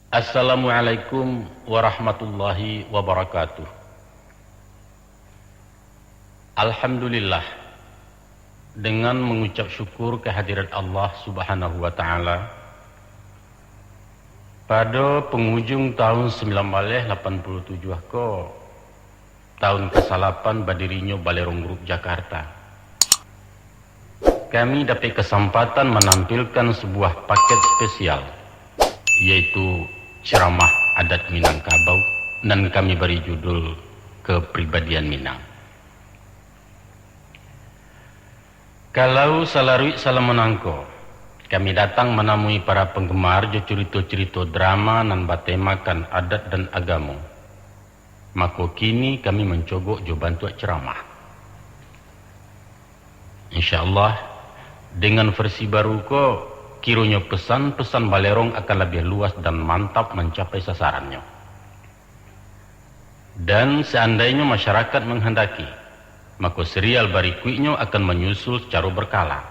Assalamualaikum warahmatullahi wabarakatuh. Alhamdulillah, dengan mengucap syukur kehadirat Allah Subhanahu wa taala, pada penghujung tahun 1987 ko tahun ke-8 berdirinya Balerong Group Jakarta, kami dapat kesempatan menampilkan sebuah paket spesial, yaitu ceramah adat Minangkabau, dan kami beri judul Kepribadian Minang. Kalau salarui salam menangko, kami datang menemui para penggemar cerita-cerita drama nan batemakan adat dan agama. Maka kini kami mencogok jo bantu ceramah. InsyaAllah dengan versi baru ko, kiranya pesan-pesan Balerong akan lebih luas dan mantap mencapai sasarannya. Dan seandainya masyarakat menghendaki, maka serial berikutnya akan menyusul secara berkala.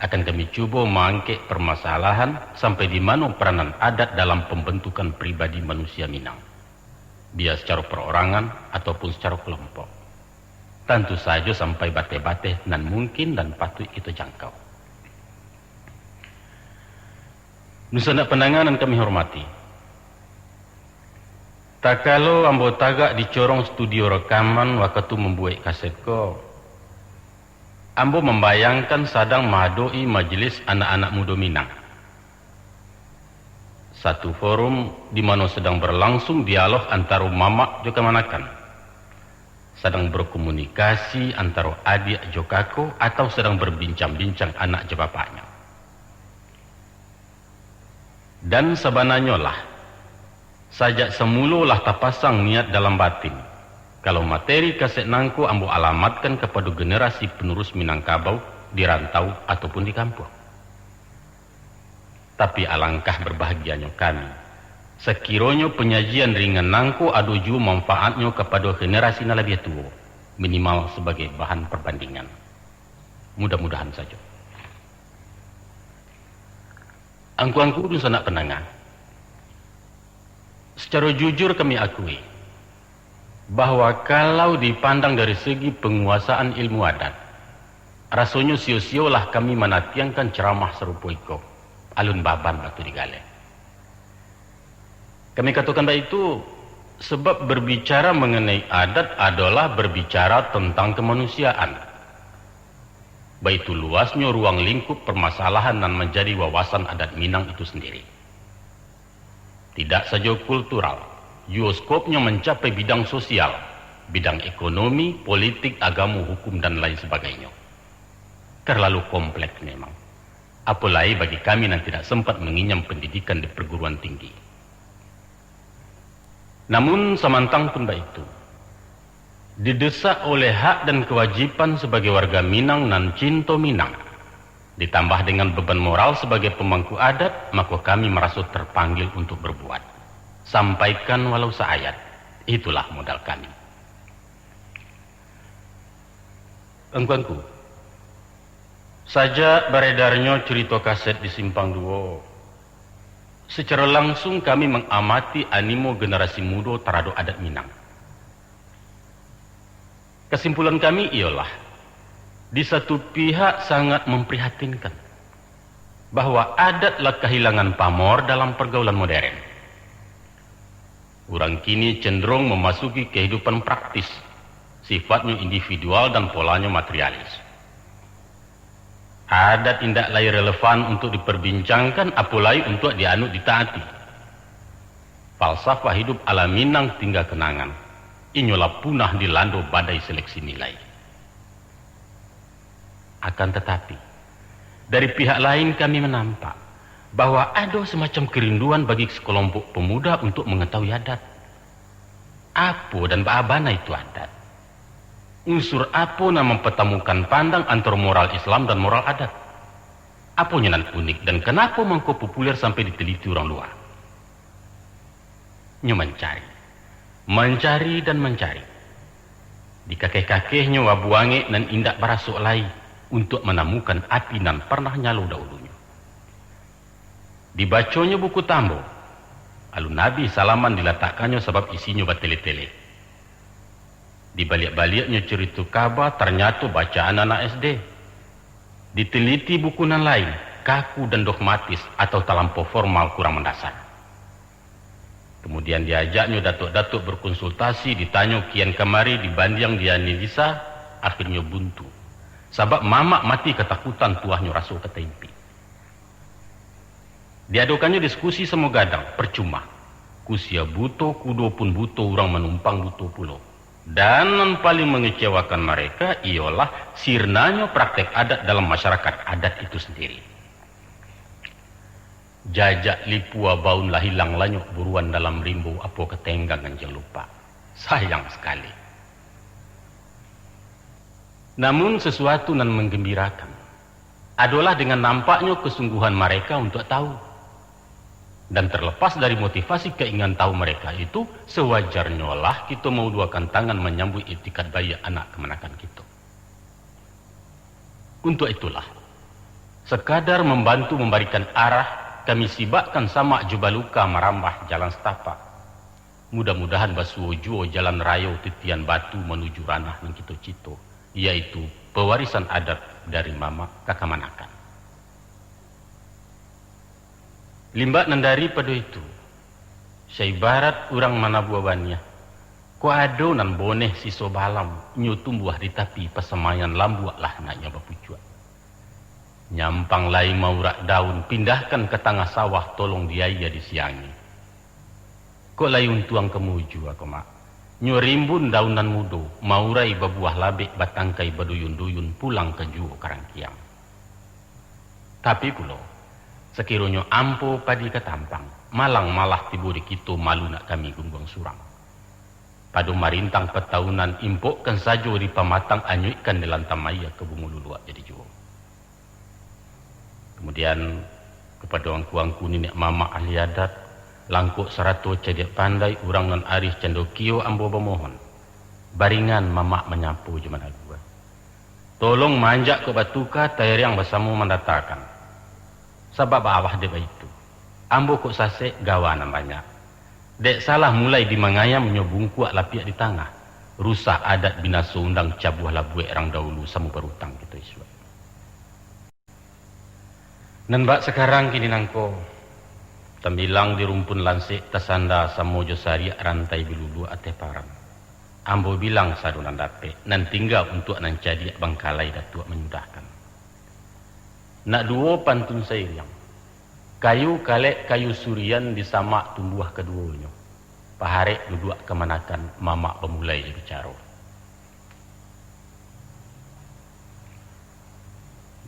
Akan kami cuba mengangkat permasalahan sampai di mana peranan adat dalam pembentukan pribadi manusia Minang, biar secara perorangan ataupun secara kelompok. Tentu saja sampai bate-bate nan mungkin dan patut kita jangkau. Nusana penanganan kami hormati. Tak kalau ambo tagak dicorong studio rekaman waktu membuat kaset ko, ambo membayangkan sedang menghadiri majelis anak-anak muda Minang. Satu forum di mana sedang berlangsung dialog antara mamak jo kemanakan, sedang berkomunikasi antara adik jo kako, atau sedang berbincang-bincang anak jo bapaknya. Dan sebenarnya lah, sajak semululah terpasang niat dalam batin, kalau materi kaset nangku ambo alamatkan kepada generasi penerus Minangkabau di rantau ataupun di kampung. Tapi alangkah berbahagianya kami, sekiranya penyajian ringan nangku ada juga manfaatnya kepada generasi yang lebih tua, minimal sebagai bahan perbandingan. Mudah-mudahan saja. Angku-angku dan sanak penangah, secara jujur kami akui bahwa kalau dipandang dari segi penguasaan ilmu adat, rasanya sio-siolah kami menatiangkan ceramah serupa itu alun baban batu digale. Kami katakan baik itu sebab berbicara mengenai adat adalah berbicara tentang kemanusiaan. Baitu luasnya ruang lingkup permasalahan dan menjadi wawasan adat Minang itu sendiri. Tidak saja kultural, skopnya mencapai bidang sosial, bidang ekonomi, politik, agama, hukum, dan lain sebagainya. Terlalu kompleks memang. Apalagi bagi kami yang tidak sempat mengenyam pendidikan di perguruan tinggi. Namun samantang pun itu, didesak oleh hak dan kewajiban sebagai warga Minang dan cinta Minang, ditambah dengan beban moral sebagai pemangku adat, maka kami merasa terpanggil untuk berbuat. Sampaikan walau seayat, itulah modal kami. Engkuanku, saja beredarnya cerita kaset di Simpang 2, secara langsung kami mengamati animo generasi muda terhadap adat Minang. Kesimpulan kami ialah, di satu pihak sangat memprihatinkan bahwa adatlah kehilangan pamor dalam pergaulan modern. Orang kini cenderung memasuki kehidupan praktis, sifatnya individual dan polanya materialis. Adat tidak lagi relevan untuk diperbincangkan, apalagi untuk dianut ditaati. Falsafah hidup ala Minang tinggal kenangan. Inyolah punah dilanda badai seleksi nilai. Akan tetapi, dari pihak lain kami menampak bahwa ada semacam kerinduan bagi sekelompok pemuda untuk mengetahui adat. Apa dan bagaimana itu adat? Unsur apa yang mempertemukan pandang antara moral Islam dan moral adat? Apanya yang unik dan kenapa mengko populer sampai diteliti orang luar? Nyo mencari dan mencari. Di kakek-kakeknya wabuange dan indak barasuk lai untuk menemukan api nan pernah nyala dahulunya. Dibacanya buku tambo, Lalu Nabi salaman diletakkannya sebab isinya batele-tele. Di balik-baliknya cerita kabar ternyata bacaan anak SD. Diteliti bukunan lain, kaku dan dogmatis atau terlampau formal kurang mendasar. Kemudian diajaknya datuk-datuk berkonsultasi, ditanya kian kemari, dibanding dia bisa, akhirnya buntu. Sebab mamak mati ketakutan tuahnya rasuh ke tempi. Diadukannya diskusi semua gadang, percuma. Kusia buto, kudo pun buto, orang menumpang buto pulau. Dan yang paling mengecewakan mereka ialah sirnanya praktek adat dalam masyarakat adat itu sendiri. Jajak lipua baun lah hilang lanyuk buruan dalam rimbu apa ketenggang jangan lupa. Sayang sekali. Namun sesuatu yang menggembirakan adalah dengan nampaknya kesungguhan mereka untuk tahu. Dan terlepas dari motivasi keinginan tahu mereka itu, sewajarnya lah kita mau duakan tangan menyambut itikat bayi anak kemenakan kita. Untuk itulah, sekadar membantu memberikan arah, kami sibakkan sama Jubaluka merambah jalan setapak. Mudah-mudahan basuh juo jalan raya titian batu menuju ranah yang kita cito, yaitu pewarisan adat dari mama kakamanakan. Limbak nandari pada itu, seibarat orang mana buabannya, ko ado nan boneh siso balam, nyu tumbuh di tapi pesemayan lambuak lah naknya bapucuan. Nyampang lai maurak daun, pindahkan ke tengah sawah tolong diaya disiangi. Kok layun tuang kemuju aku mak, nyu rimbun daunan mudo, maurai babuah labik batangkai baduyun-duyun pulang ke juo karangkiang. Tapi pulau, sekiranya ampo padi ketampang, malang malah tibu di kitu malu nak kami gunggung surang. Padu marintang petahunan impokkan saja di pamatang anyuikan di lantamaya ke bumululuak jadi juo. Kemudian kepada wangku-wangku nenek mama ahli adat, langkuk serato cedek pandai urang nan aris cendokio ambo bemohon. Baringan mama menyapu jaman agua. Tolong manjak ke batuka tayar yang bersama mendatakan. Sebab awah deba itu, ambo kok sasek gawanan banyak. Dek salah mulai di mangayam nyobung kuak lapiak di tangah. Rusak adat binaso undang cabuh labuek orang dahulu samu berutang gitu iswa. Dan bak sekarang kini nangko, tembilang di rumpun lansik tasanda samojo sariak rantai bilulu ate parang. Ambo bilang sadunan dape, nan tinggal untuk nan cadiak bangkalai datuk menyudahkan. Nak duo pantun sayang, kayu kalek kayu surian disamak tumbuh keduanya. Paharek duduk kemanakan mamak pemulai bicara.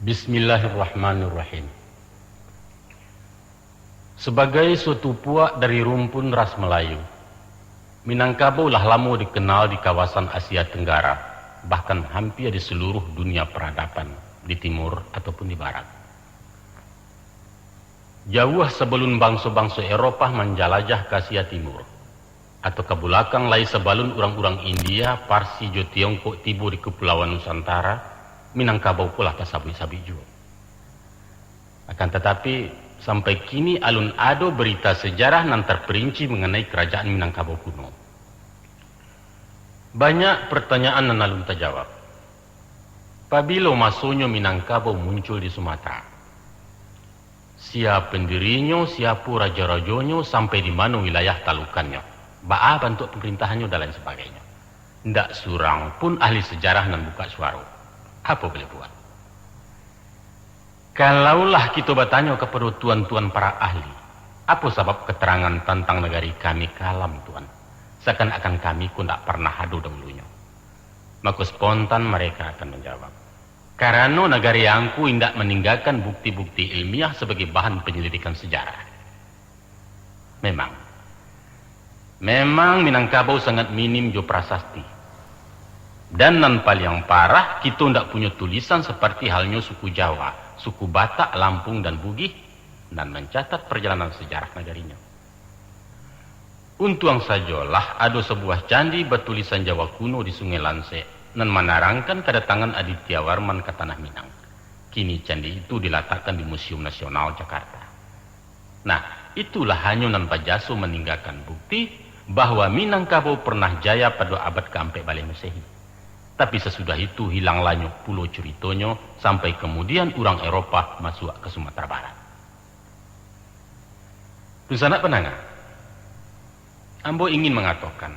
Bismillahirrahmanirrahim. Sebagai suatu puak dari rumpun ras Melayu, Minangkabau lah lama dikenal di kawasan Asia Tenggara, bahkan hampir di seluruh dunia peradaban, di timur ataupun di barat. Jauh sebelum bangsa-bangsa Eropah menjelajah ke Asia Timur, atau ke belakang lai sebelum orang-orang India, Parsi, jo Tiongkok tiba di Kepulauan Nusantara, Minangkabau pula tasabi-sabi juga. Akan tetapi sampai kini alun ado berita sejarah nan terperinci mengenai kerajaan Minangkabau kuno. Banyak pertanyaan nan alun terjawab. Pabilo masuknya Minangkabau muncul di Sumatera. Siapa pendirinya, siapa raja-rajanya, sampai di mana wilayah talukannya. Ba'a bentuk pemerintahannya dan lain sebagainya. Ndak surang pun ahli sejarah nan buka suara. Apa boleh buat? Kalaulah kita bertanya kepada tuan-tuan para ahli, apa sebab keterangan tentang negari kami kalam tuan? Seakan-akan kami ku ndak pernah ada dahulunya. Maka spontan mereka akan menjawab. Karena negara yangku tidak meninggalkan bukti-bukti ilmiah sebagai bahan penyelidikan sejarah. Memang Minangkabau sangat minim jo prasasti. Dan nan paling parah, kita tidak punya tulisan seperti halnya suku Jawa, suku Batak, Lampung dan Bugis, dan mencatat perjalanan sejarah negarinya. Untung sajalah ada sebuah candi bertulisan Jawa kuno di Sungai Lanse, dan menerangkan kedatangan Aditya Warman ke Tanah Minang. Kini candi itu diletakkan di Museum Nasional Jakarta. Nah, itulah Hanyonan Pajaso meninggalkan bukti bahwa Minangkabau pernah jaya pada abad ke-4 Balai Masehi. Tapi sesudah itu hilang lanyuk pulau Curitonyo sampai kemudian orang Eropa masuk ke Sumatera Barat. Tusanak penangah, Ambo ingin mengatakan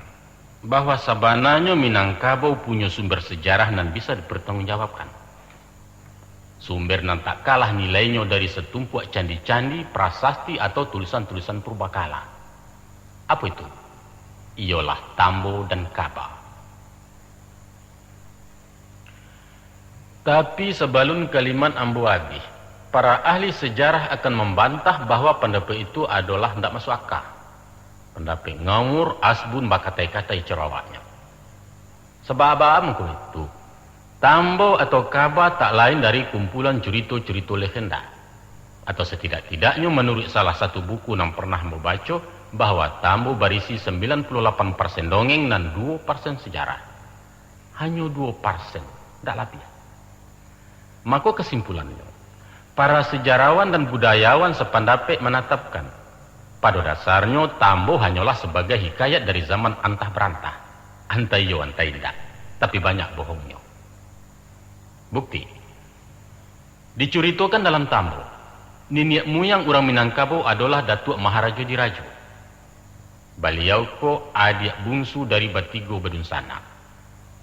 bahwa sabananya Minangkabau punya sumber sejarah dan bisa dipertanggungjawabkan. Sumber nan tak kalah nilainya dari setumpuak candi-candi, prasasti atau tulisan-tulisan purbakala. Apa itu? Ialah Tambo dan Kaba. Tapi sebelum kalimat Ambo habis, para ahli sejarah akan membantah bahwa pendapat itu adalah tidak masuk akal. Pendapat ngawur, asbun, bakatai-katai cerawaknya. Sebab apa itu? Tambo atau Kaba tak lain dari kumpulan cerita-cerita legenda. Atau setidak-tidaknya menurut salah satu buku yang pernah membaca, bahwa Tambo berisi 98% dongeng dan 2% sejarah. Hanya 2%, tidak lebih. Maka kesimpulannya, para sejarawan dan budayawan sependapat menetapkan, pada dasarnya Tambo hanyalah sebagai hikayat dari zaman antah berantah. Antai yo, antai tidak. Tapi banyak bohongnya. Bukti. Diceritakan dalam Tambo, nenek moyang orang Minangkabau adalah Datuk Maharaja Dirajo. Beliau ko adik bungsu dari Batigo Bedun Sanak.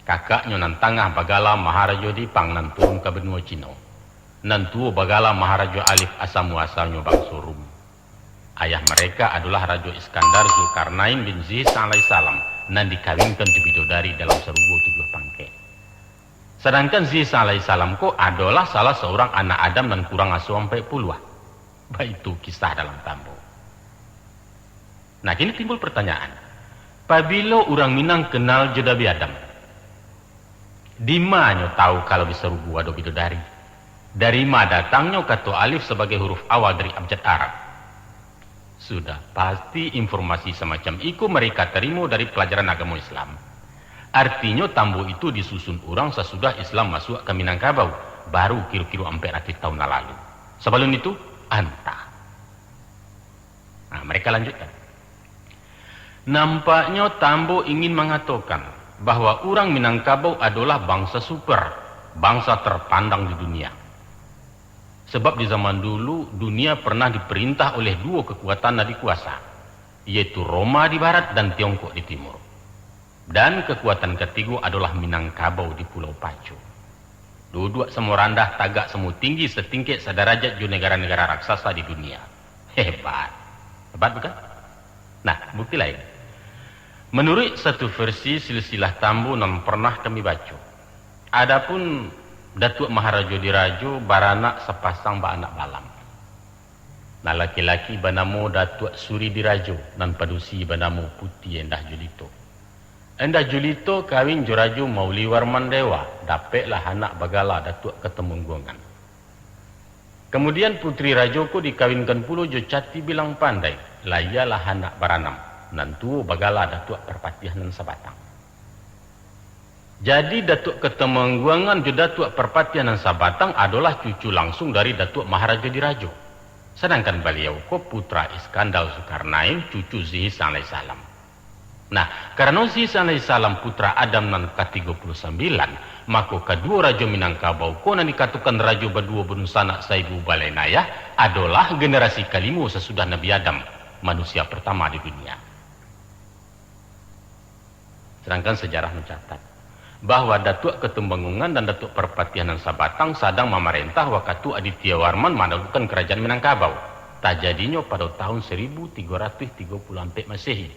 Kakaknya nan tangah Bagala Maharaja Dipang nan turun ke benua Cina. Nan tua Bagala Maharaja Alif asal muasalnya bangsa Rum. Ayah mereka adalah Raja Iskandar Zulkarnain bin Zis alaihissalam nan dikawinkan di bidodari dalam serugo 7 pangke. Sedangkan Zis alaihissalam ko adalah salah seorang anak Adam dan kurang asuh sampai puluhan. Baik itu kisah dalam Tambo. Nah, kini timbul pertanyaan. Pabilo orang Minang kenal Jodabi Adam? Di mana tahu kalau bisa rugu ada bidodari? Dari mana datangnya kata alif sebagai huruf awal dari abjad Arab? Sudah pasti informasi semacam itu mereka terima dari pelajaran agama Islam. Artinya Tambo itu disusun orang sesudah Islam masuk ke Minangkabau, baru kira-kira 400 tahun lalu. Sebelum itu, antah. Nah, mereka lanjutkan. Nampaknya Tambo ingin mengatakan bahwa orang Minangkabau adalah bangsa super, bangsa terpandang di dunia. Sebab di zaman dulu, dunia pernah diperintah oleh 2 kekuatan adikuasa, yaitu Roma di barat dan Tiongkok di timur. Dan kekuatan ketiga adalah Minangkabau di Pulau Pacu. Dua semua rendah, tagak semua tinggi, setingkat sederajat ju negara-negara raksasa di dunia. Hebat. Hebat bukan? Nah, bukti lain. Menurut satu versi silsilah Tambo yang pernah kami baca, adapun Datuk Maharaja Dirajo baranak sepasang anak balam. Nah, laki-laki bernama Datuk Suri Dirajo dan padusi bernama Putih Endah Julito. Endah Julito kawin Jorajo Mauli Warman Dewa, dapatlah anak Bagala Datuk Ketemunggungan. Kemudian Putri Rajoko dikawinkan pula Jo Cati Bilang Pandai, layalah anak Baranam, nantu Bagala Datuk Perpatihan Sabatang. Jadi Datuk Ketemengguangan juga Datuk Perpatian Sabatang adalah cucu langsung dari Datuk Maharaja Dirajo. Sedangkan beliau ko putra Iskandar Zulkarnain, cucu Zihis alaihissalam. Nah, karena Zihis alaihissalam putra Adam nan ke-39, maka kedua Raja Minangkabau ko nan dikatakan Raja berdua benusanak Saibu Balenaya adalah generasi kelima sesudah Nabi Adam, manusia pertama di dunia. Sedangkan sejarah mencatat bahwa Datuk Ketembangungan dan Datuk Perpatihan Sabatang sedang memerintah waktu Aditya Warman melakukan kerajaan Minangkabau. Tak jadinya pada tahun 1334 Masehi.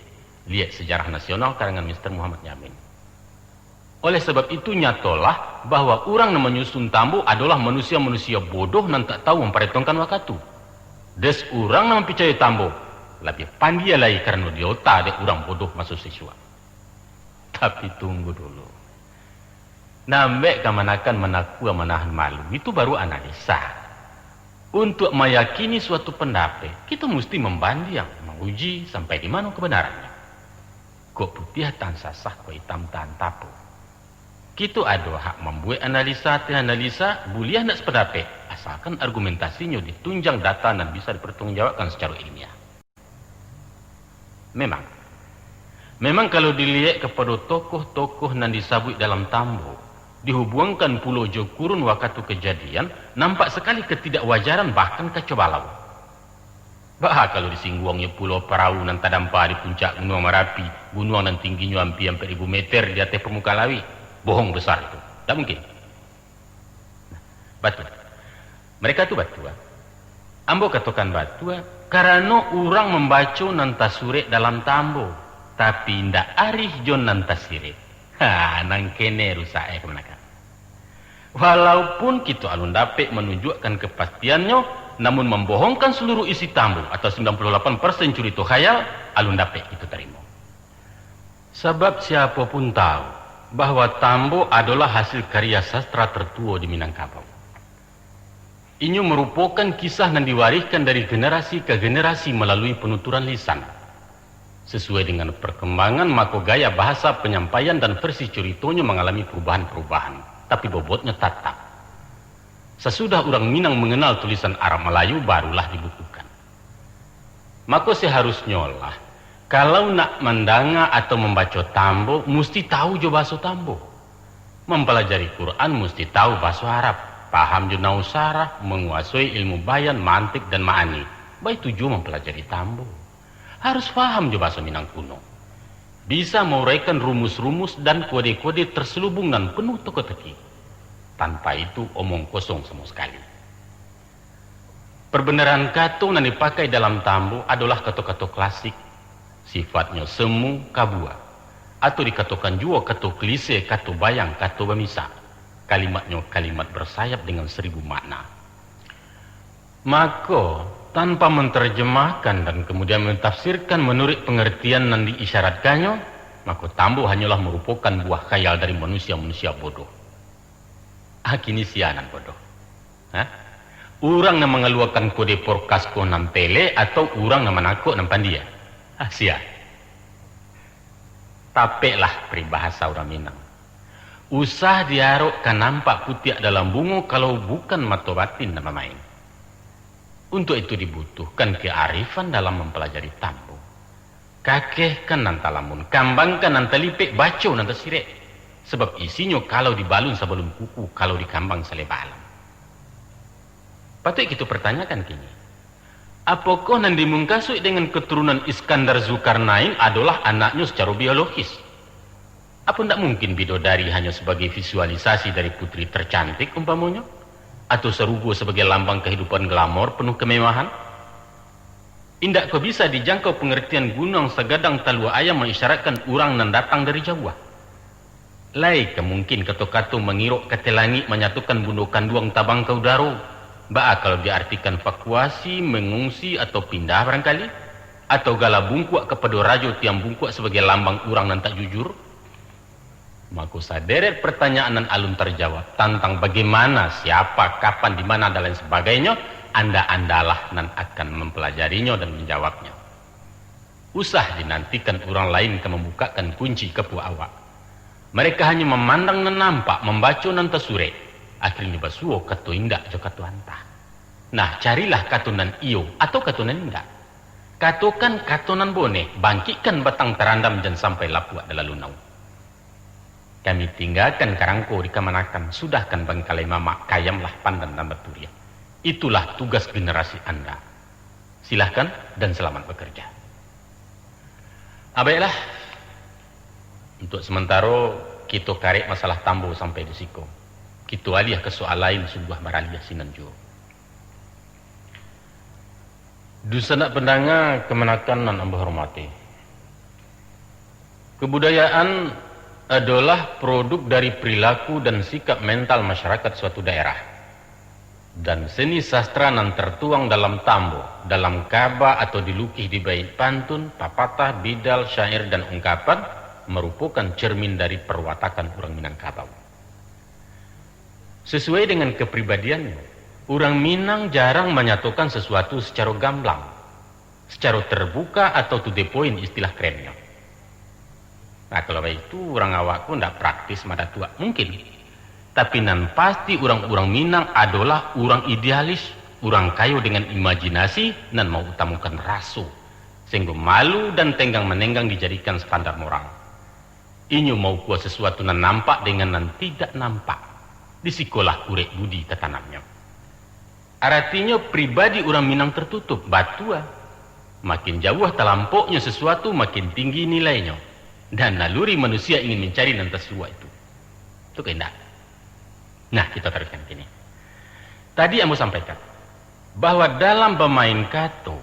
Lihat Sejarah Nasional karangan Mr. Muhammad Yamin. Oleh sebab itu nyatalah bahwa orang yang menyusun Tambo adalah manusia-manusia bodoh dan tak tahu memperhitungkan waktu. Des orang yang percaya Tambo lebih pandai lagi karena dia tak ada orang bodoh masuk siswa. Tapi tunggu dulu. Nambek kemanakan menakua menahan malu, itu baru analisa. Untuk meyakini suatu pendapat, kita mesti membanding, menguji sampai di mana kebenarannya. Kok putih tan sasah, kok hitam tan tapu. Kita ada hak membuat analisa, boleh nak sependapat, asalkan argumentasinya ditunjang data dan bisa dipertanggungjawabkan secara ilmiah. Memang. Memang kalau dilihat kepada tokoh-tokoh nan disabui dalam tambo, dihubungkan pulau Jokurun waktu kejadian, nampak sekali ketidakwajaran bahkan kecobalau. Bah kalau disingguangnya pulau Perahu nan tadampa di puncak Gunung Merapi, gunung nan tingginya hampir 4.000 meter di atas permukaan laut, bohong besar itu. Tak mungkin. Batu. Mereka tu batu. Ambo katakan batu karena orang membaca nan tasure dalam tambo, tapi ndak arih jon nan tasire. Nang kene rusak kemenakan. Walaupun kita alun dapat menunjukkan kepastiannya, namun membohongkan seluruh isi tambo atau 98% cerita khayal, alun dapat itu terima. Sebab siapapun tahu bahwa tambo adalah hasil karya sastra tertua di Minangkabau. Ini merupakan kisah yang diwariskan dari generasi ke generasi melalui penuturan lisan. Sesuai dengan perkembangan, maka gaya bahasa penyampaian dan versi ceritanya mengalami perubahan-perubahan, tapi bobotnya tetap. Sesudah orang Minang mengenal tulisan Arab Melayu, barulah dibukukan. Maka seharusnya lah, kalau nak mendanga atau membaca tambo, mesti tahu jo bahasa tambo. Mempelajari Quran mesti tahu bahasa Arab, paham jo nausarah, menguasai ilmu bayan, mantik dan ma'ani. Baik tujuh mempelajari tambo. Harus paham jo bahasa Minang kuno. Bisa menguraikan rumus-rumus dan kode-kode terselubung dan penuh teka-teki. Tanpa itu omong kosong sama sekali. Perbenaran kata yang dipakai dalam tambo adalah kata-kata klasik. Sifatnya semu, kabua. Atau dikatakan juga kata klise, kata bayang, kata bamisa. Kalimatnya kalimat bersayap dengan 1000 makna. Maka tanpa menerjemahkan dan kemudian mentafsirkan menurut pengertian yang diisyaratkannya, maka tambo hanyalah merupakan buah khayal dari manusia-manusia bodoh. Kini sianan bodoh. Orang yang mengeluarkan kode porkasko nam tele atau orang yang menakut nam pandia. Sia. Tapeklah peribahasa orang Minang. Usah diarok kan nampak putih dalam bunga kalau bukan mata batin nama main. Untuk itu dibutuhkan kearifan dalam mempelajari tambo. Kakeh kan nantalamun, kambang kan nantalipek, baco nantasirek. Sebab isinya kalau dibalun sebelum kuku, kalau dikambang selebalam. Patut kita pertanyakan kini. Apakah Nandi Mungkasui dengan keturunan Iskandar Zulkarnain adalah anaknya secara biologis? Apa tidak mungkin bidodari hanya sebagai visualisasi dari putri tercantik umpamanya? Atau serugo sebagai lambang kehidupan glamor penuh kemewahan? Indak kau bisa dijangkau pengertian gunung segadang talua ayam mengisyaratkan orang yang datang dari Jawa. Lai kemungkin kata-kata mengiruk kata langit menyatukan bundukan duang tabang ke udara. Ba'a kalau diartikan vakuasi, mengungsi atau pindah barangkali. Atau gala bungkuak kepada raja tiang bungkuak sebagai lambang orang yang tak jujur. Maka saderet pertanyaan dan alun terjawab tentang bagaimana, siapa, kapan, di mana dan lain sebagainya. Anda-andalah nan akan mempelajarinya dan menjawabnya. Usah dinantikan orang lain ke membukakan kunci kepu awak. Mereka hanya memandang dan nampak, membaca dan tersure. Akhirnya basuo katu indak jo katu antah. Nah, carilah katunan iyo atau katunan indak. Katukan katunan bone, bangkitkan batang terandam dan sampai lapuak dalam lunau. Kami tinggalkan karangko di kamanakan, sudahkan bangkalai mama, kayamlah pandan dan baturia. Itulah tugas generasi Anda. Silahkan dan selamat bekerja. Baiklah. Untuk sementara, kita karek masalah tambo sampai di siku. Kita alih ke soal lain sebuah maraliah sinanjo. Dusanak pendanga kemenakan nan ambo hormati. Kebudayaan adalah produk dari perilaku dan sikap mental masyarakat suatu daerah. Dan seni sastra nan tertuang dalam tambo, dalam kaba atau dilukis di bait pantun, papatah, bidal, syair dan ungkapan merupakan cermin dari perwatakan orang Minangkabau. Sesuai dengan kepribadiannya, orang Minang jarang menyatukan sesuatu secara gamblang, secara terbuka atau to the point istilah kerennya. Nah kalau itu orang awakku tidak praktis mada tua mungkin. Tapi nan pasti orang-orang Minang adalah orang idealis, orang kayu dengan imajinasi dan mau utamakan rasu. sehingga malu dan tenggang menenggang dijadikan standar moral. Inyo mau kuat sesuatu nan nampak dengan nan tidak nampak. Di sekolah kurek budi tetanamnya. Artinya pribadi orang Minang tertutup, batua. Makin jauh terlampaunya sesuatu, makin tinggi nilainya. Dan naluri manusia ingin mencari nan tersua itu. Itu kehendak. Nah, kita teruskan kini. Tadi Ambo sampaikan bahwa dalam bermain kato,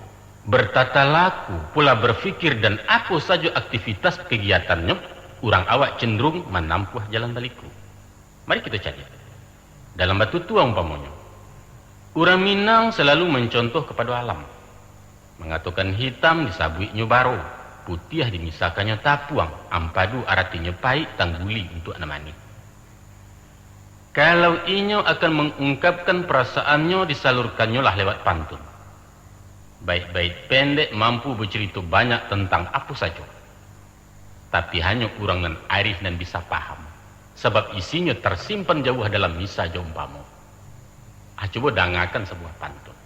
bertata laku, pula berfikir dan apa saja aktivitas kegiatannya, orang awak cenderung menampuh jalan baliku. Mari kita cari. Dalam batu tua umpamanya, orang Minang selalu mencontoh kepada alam. Mengatakan hitam disabuinya baro, putih dimisakannya tapuang, ampadu artinya pahit tangguli untuk anemani. Kalau inyo akan mengungkapkan perasaannya, disalurkannya lah lewat pantun. Baik-baik pendek mampu bercerita banyak tentang apa saja. Tapi hanya kurang dan arif dan bisa paham. Sebab isinya tersimpan jauh dalam misa jompamo. Coba dangakan sebuah pantun.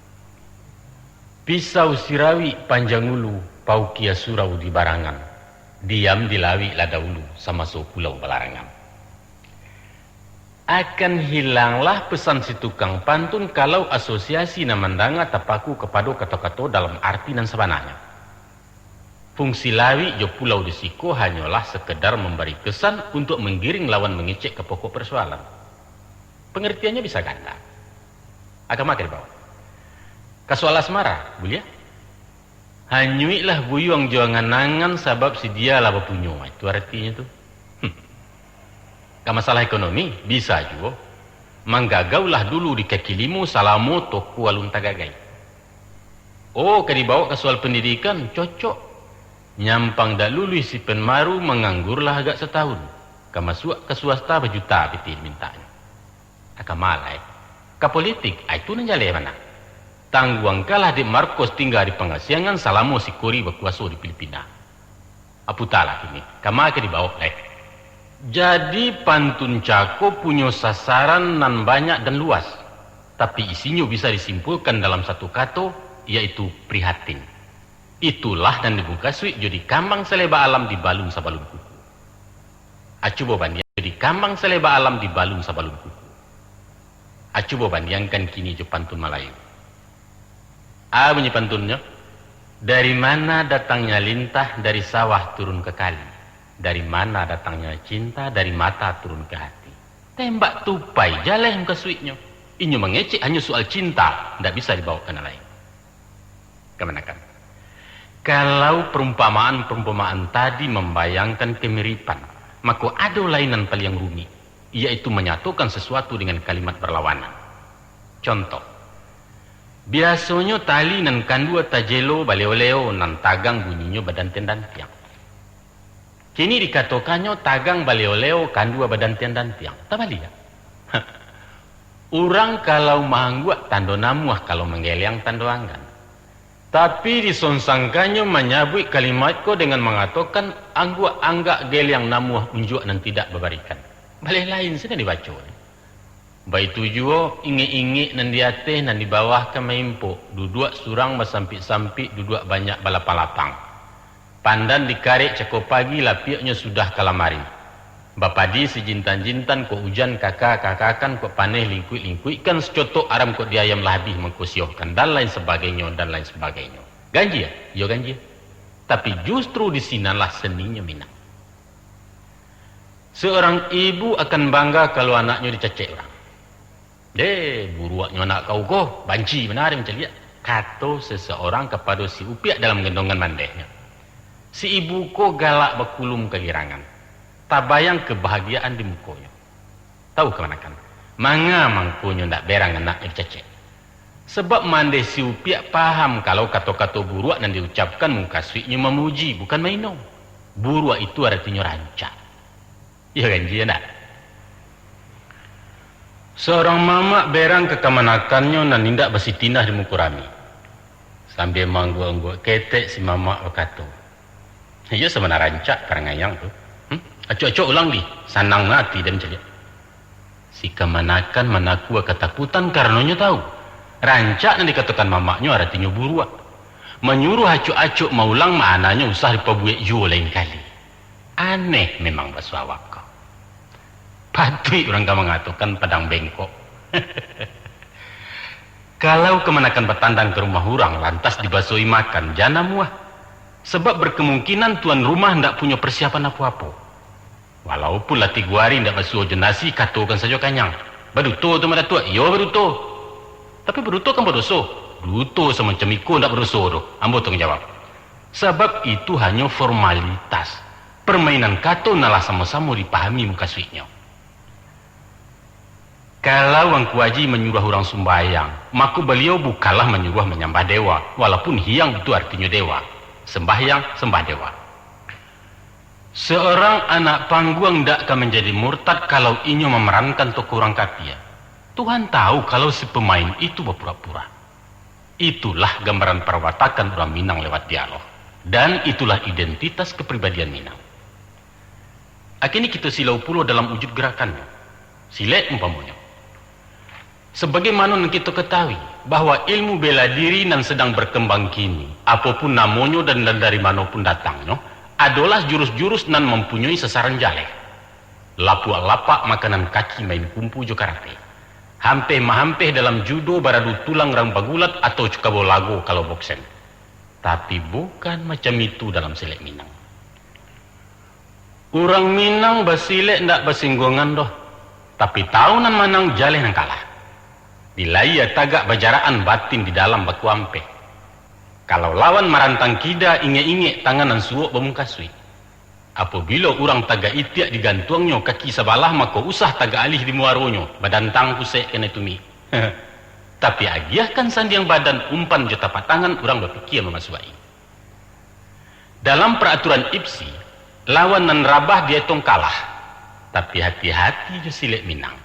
Pisau sirawi panjang ulu, paukia surau di barangan. Diam dilawi ladaulu, sama so pulau belarangan. Akan hilanglah pesan si tukang pantun kalau asosiasi namandanga tapaku kepada kata-kata dalam arti dan sebenarnya. Fungsi lawi jo pulau di siko hanyalah sekedar memberi kesan untuk menggiring lawan mengecek ke pokok persoalan. Pengertiannya bisa ganda. Agama ke bawah. Kasual asmara, boleh? Hanyuilah buyuang jangan nangan sebab si dia lah berpunyo. Itu artinya tuh. Masalah ekonomi bisa juga. Manggagaulah dulu di kaki limu salamo toko alun tagagai. Oh, dibawa ke soal pendidikan cocok. Nyampang dak lulus si penmaru menganggurlah agak setahun. Masuk ke swasta berjuta betul mintanya. Malai. Ke politik itu nanjale mana? Tangguang kalah di Marcos tinggal di pengasiangan salamo si Kori berkuasa di Filipina. Aputalah ini. Kamake dibawa Jadi pantun cako punya sasaran nan banyak dan luas. Tapi isinya bisa disimpulkan dalam satu kata, yaitu prihatin. Itulah dan dibuka suik jadi kambang seleba alam di balung sabalun kuku. Coba bandingkan jadi kambang seleba alam di balung sabalun kuku. Coba bandingkan kini je pantun Melayu. Bunyi pantunnya. Dari mana datangnya lintah dari sawah turun ke kali. Dari mana datangnya cinta, dari mata turun ke hati. Tembak tupai, jalan ke suiknya. Ini mengecek hanya soal cinta, tidak bisa dibawa ke lain. Kemanakan? Kalau perumpamaan-perumpamaan tadi membayangkan kemiripan, maka ada lainan paling rumit, yaitu menyatukan sesuatu dengan kalimat berlawanan. Contoh, biasanya tali nan kandua tajelo baleo-leo nan tagang bunyinya badan tendan tiang. Kini dikatakannya tagang baleo-leo kandua badan tiang. Tabali ya? Orang kalau mangguak tando namuah kalau menggeliang tando anggan. Tapi disonsangkannya menyabui kalimat ko dengan mengatakan anggua anggak geliang namuah unjuk dan tidak berbarikan. Balik lain sudah dibaca. Baik tujuh ingi-ingi nan diateh nan di bawah ke maimpo. Duduk surang bersampik-sampik duduk banyak balapang-lapang. Pandan dikarik cekop pagi lapiaknya sudah kalamari. Bapadi sejintan-jintan ko hujan kakak-kakakan ko paneh lingkuit-lingkuitkan secotok aram ko diayam labih mengkusiohkan dan lain sebagainya dan lain sebagainya. Ganji ya? Yo ganji. Tapi justru di sinalah seninya Minang. Seorang ibu akan bangga kalau anaknya dicecek orang. Buruaknya anak kau kok banci benar macam lihat. Kata seseorang kepada si upiak dalam gendongan mandehnya. Si ibu ko galak berkulum kegirangan. Tak bayang kebahagiaan di mukanya. Tahu kemana kan? Manga mangkunya ndak berang anaknya dicecek. Sebab mandeh si upiak paham kalau kata-kata buruak yang diucapkan muka suiknya memuji, bukan mainom. Buruak itu artinya rancak. Ya kan dia nak? Seorang mamak berang kekemanakannya dan nindak besitinah di mukurami. Sambil mangguang-guang ketek si mamak berkata. Ya sebenarnya rancak karangayang tu. Acok-acok ulang di sanang mati dan celik. Si kemanakan menakua ketakutan karenanya tahu. Rancak yang dikatakan mamaknya artinya buruak. menyuruh acuk-acuk maulang maknanya usah dipabuik ju lain kali. Aneh memang basu awak kau. Patut orang kau mengatakan padang bengkok. Kalau kemanakan bertandang ke rumah orang lantas dibasoi makan, jana muah. Sebab berkemungkinan tuan rumah tidak punya persiapan apa-apa. Walaupun latih guari tidak basuh jenasi, katakan saja kanyang. Beruto tu mata tua, yo beruto. Tapi beruto kan berdosa. Beruto semacam ikut tidak berdosa tu. Ambo tolong jawab. Sebab itu hanya formalitas. Permainan kato nalah sama-sama dipahami muka suiknya. Kalau Wang Kuaji menyuruh orang sembahyang, maka beliau bukanlah menyuruh menyembah dewa, walaupun hiang itu artinya dewa. Sembahyang, sembah dewa. Seorang anak panggung tidak akan menjadi murtad kalau ia memerankan tokoh orang kafir. Tuhan tahu kalau si pemain itu berpura-pura. Itulah gambaran perwatakan orang Minang lewat dialog. Dan itulah identitas kepribadian Minang. Akhirnya kita silau pula dalam wujud gerakannya. Silet umpamanya. Sebagaimana kita ketahui bahwa ilmu bela diri nan sedang berkembang kini, apapun namanya dan dari manapun datangnya, adalah jurus-jurus nan mempunyai sasaran jaleh. Lapak-lapak makanan kaki main kumpu jo karate. Hampeh-mahampeh dalam judo baradu tulang rang bagulat atau cukabo lago kalau boksen. Tapi bukan macam itu dalam silet Minang. Orang Minang basilet ndak bersinggungan doh. Tapi tahu nan manang jaleh nang kalah. Dilaya tagak bajaraan batin di dalam baku ampe. Kalau lawan marantang kida inge-inge tanganan suok bemungkasui. Apabila orang tagak itiak digantuangnya kaki sebalah maka usah tagak alih di muaronyo badan tang pusek kena tumi. Tapi agiahkan sandiang badan umpan jo tapak tangan orang berpikir memasuai. Dalam peraturan IPSI, lawan nan rabah dia tong kalah. Tapi hati-hati jo silet Minang.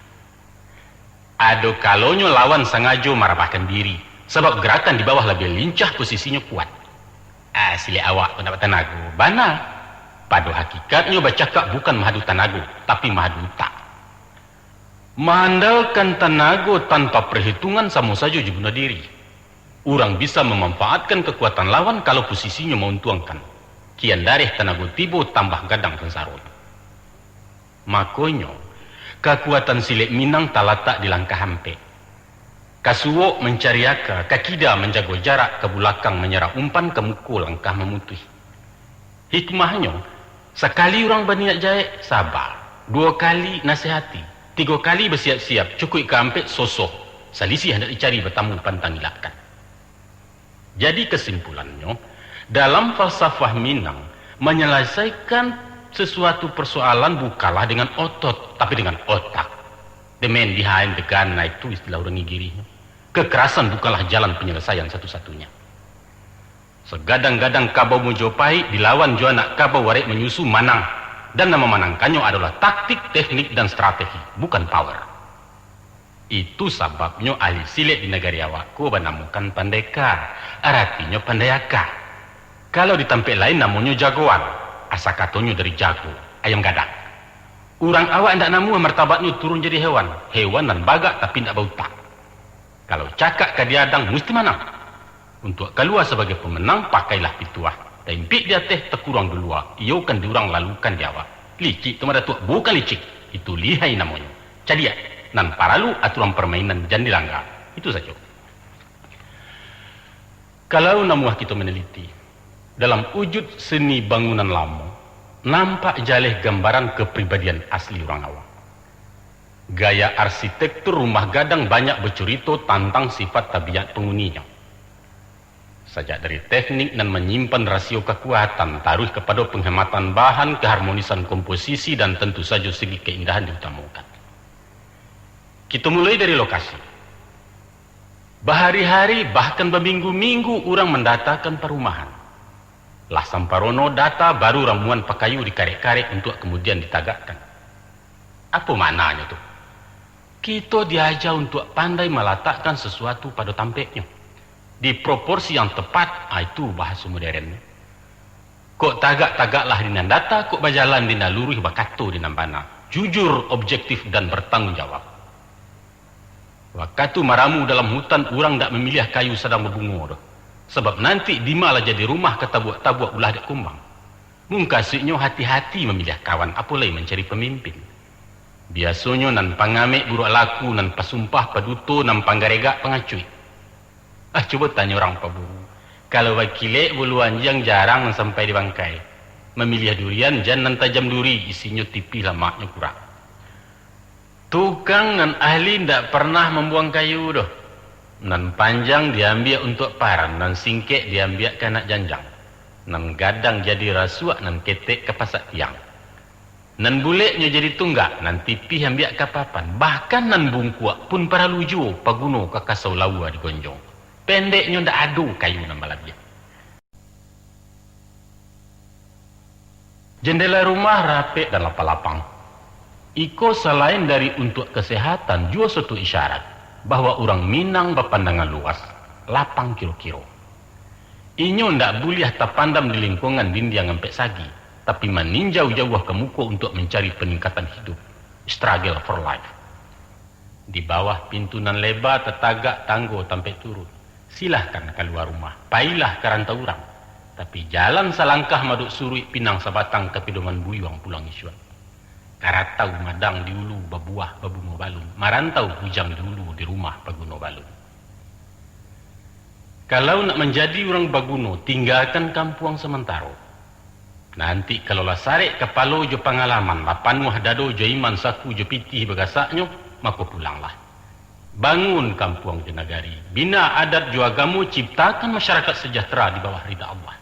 Ado kalonyo lawan sengaja marabahkan diri sebab gerakan di bawah lebih lincah, posisinya kuat. Silet awak pendapat tenaga bana. Pada hakikatnya bacakak bukan mahadu tenaga tapi mahadu utak. Mengandalkan tenaga tanpa perhitungan sama saja je bunuh diri. Orang bisa memanfaatkan kekuatan lawan kalau posisinya menguntungkan. Kian darih tenaga tibo tambah gadang pensarut. Makanya kekuatan silet Minang tak letak di langkah hampe. Kasuok mencari aka, kakida menjaga jarak, ke belakang menyerah umpan, ke muka langkah memutih. Hikmahnya, sekali orang berniat jahit, sabar. 2 kali nasihati. 3 kali bersiap-siap, cukup ke ampet sosok. Selisih hendak dicari bertamu pantang ilahkan. Jadi kesimpulannya, dalam falsafah Minang, menyelesaikan sesuatu persoalan bukanlah dengan otot, tapi dengan otak. The man behind the gun, nah itu istilah orang Igiri. Kekerasan bukanlah jalan penyelesaian satu-satunya. Segadang-gadang kabau Mojopai dilawan jo anak kabau warek menyusu manang. Dan nama manangkannya adalah taktik, teknik, dan strategi, bukan power. Itu sebabnya ahli silet di negara awakku menamukan pandeka, artinya pandayaka. Kalau di tempat lain namanya jagoan. Asa katanya dari jago, ayam gadang. Orang awak ndak namu martabatnya turun jadi hewan. Hewan dan bagak tapi ndak bau tak. Kalau cakap ke diadang mesti menang. Untuk keluar sebagai pemenang pakailah pituah. Tempik dia teh terkurang dulu. Iyo kan diurang lalukan dia awak. Licik tu mada tu bukan licik. Itu lihai namanya. Jadi nan paralu aturan permainan jangan dilanggar. Itu saja. Kalau namuah kita meneliti dalam wujud seni bangunan lama, nampak jaleh gambaran kepribadian asli orang awam. Gaya arsitektur rumah gadang banyak bercerita tentang sifat tabiat penghuninya. Sajak dari teknik dan menyimpan rasio kekuatan, taruh kepada penghematan bahan, keharmonisan komposisi, dan tentu saja segi keindahan diutamakan. Kita mulai dari lokasi. Bahari-hari bahkan berminggu-minggu orang mendatangkan perumahan. Lah samparono data baru ramuan pakayu dikarek-karek untuk kemudian ditagakkan. Apa maknanya tu? Kita diajar untuk pandai meletakkan sesuatu pada tampeknya. Di proporsi yang tepat, itu bahasa modern. Kok tagak-tagaklah di data, kok berjalan di lurus bakato di bana. Jujur, objektif dan bertanggung jawab. Waktu maramu dalam hutan, orang tak memilih kayu sedang berbunga. Sebab nanti di malah jadi rumah ketabuak-tabuak ulah dek kumbang. Mungkasiknya hati-hati memilih kawan, apalagi mencari pemimpin. Biasanya nan pangamik buruk laku, nan pasumpah paduto, nan panggarega pengacuy. Coba tanya orang paburu. Kalau wakilek buluan yang jarang sampai di bangkai. Memilih durian, jangan tajam duri, isinya tipih lemaknya kurang. Tukang nan ahli ndak pernah membuang kayu doh. Nan panjang diambil untuk paran, nan singkek diambil ke anak janjang. Nan gadang jadi rasuak, nan ketek ke pasak tiang. Nan buleknya jadi tunggak, nan tipih ambil ke papan. Bahkan nan bungkuak pun para luju, paguno ke kasau lawa di gonjong. Pendeknya ndak adu kayu nan balabia. Jendela rumah rapek dan lapang-lapang. Iko selain dari untuk kesehatan, juga suatu isyarat bahwa orang Minang berpandangan luas, lapang kiro-kiro. Inyo ndak boleh terpandam di lingkungan dindiang sampai sagi, tapi meninjau jauh ke muka untuk mencari peningkatan hidup, struggle for life. Di bawah pintu nan lebar tetagak tanggo sampai turun. Silahkan keluar rumah, pailah ke rantau orang. Tapi jalan selangkah maduk surui pinang sabatang ke pedoman buyuang pulang isuan. Karatau madang di ulu babuah babungo balun. Marantau hujang dulu di rumah baguno balun. Kalau nak menjadi orang baguno, tinggalkan kampung sementara. Nanti kalau lah sarek kepalo jo pengalaman, lapan muah dado jo iman saku jo pitih begasaknya, maka pulanglah. Bangun kampung di nagari, bina adat jo agamu, ciptakan masyarakat sejahtera di bawah ridha Allah.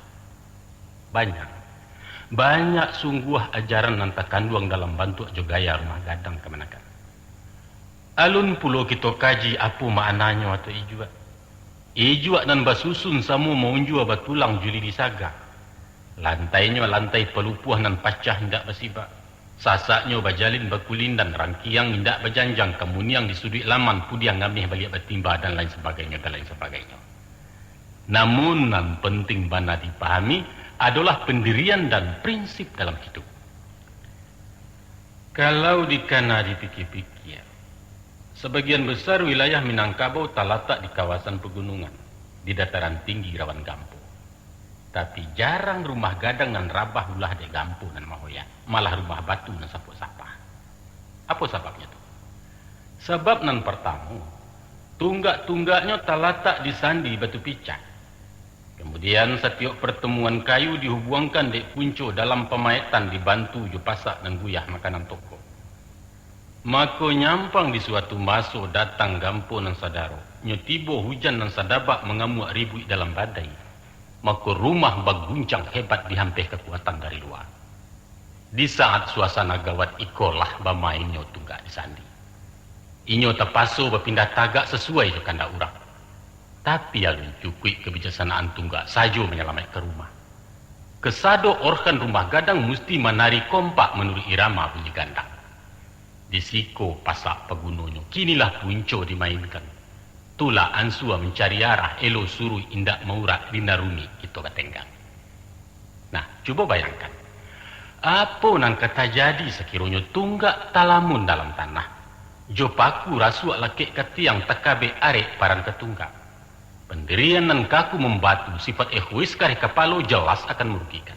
Banyak sungguh ajaran nan terkandung dalam bentuk jogaya rumah gadang kemenakan. Alun pulau kita kaji apa maknanya atau ijua. Ijua dan basusun samu maunjua batulang juli disaga. Lantainya lantai pelupuh nan pacah hendak bersibak. Sasaknya bajalin bakulin dan rangkiang hendak berjanjang. Kemuniang di sudut laman pudiang ngamih balik bertimba dan lain sebagainya dan lain sebagainya. Namun nan penting bana dipahami adalah pendirian dan prinsip dalam hidup. Kalau dikana dipikir-pikir, sebagian besar wilayah Minangkabau terletak di kawasan pegunungan, di dataran tinggi rawan gampo. Tapi jarang rumah gadang nan rabah ulah de gampo nan mahoya, malah rumah batu nan sapuk-sapah. Apa sebabnya tu? Sebab nan pertama, tunggak-tunggaknya terletak di sandi batu picak. Kemudian setiap pertemuan kayu dihubungkan dek punco dalam pemaitan dibantu jo pasak dan guyah makanan toko. Maka nyampang di suatu masa datang gampo nan sadaro. Nyo tiba hujan nan sadabak mengamuk ribut dalam badai. Maka rumah berguncang hebat dihampir kekuatan dari luar. Di saat suasana gawat ikolah bamainnya tunggak di sandi. Inyo terpasu berpindah tagak sesuai jo kanda urang. Tapi alun cukui kebijaksanaan tunggak saja menyelamatkan rumah. Kesado orkan rumah gadang mesti menari kompak menurut irama bunyi gandang. Di siko pasak pegununyo, kinilah punco dimainkan. Tula ansua mencari arah, elo suruh indak maurak dinarumi itu batenggang. Nah, coba bayangkan. Apa nang kata jadi sekiranya tunggak talamun dalam tanah. Jopaku rasuak lakik ketiang tekabe arek paran ketunggak. Pendirian nan kaku membatu sifat egois kari kepalo jelas akan merugikan.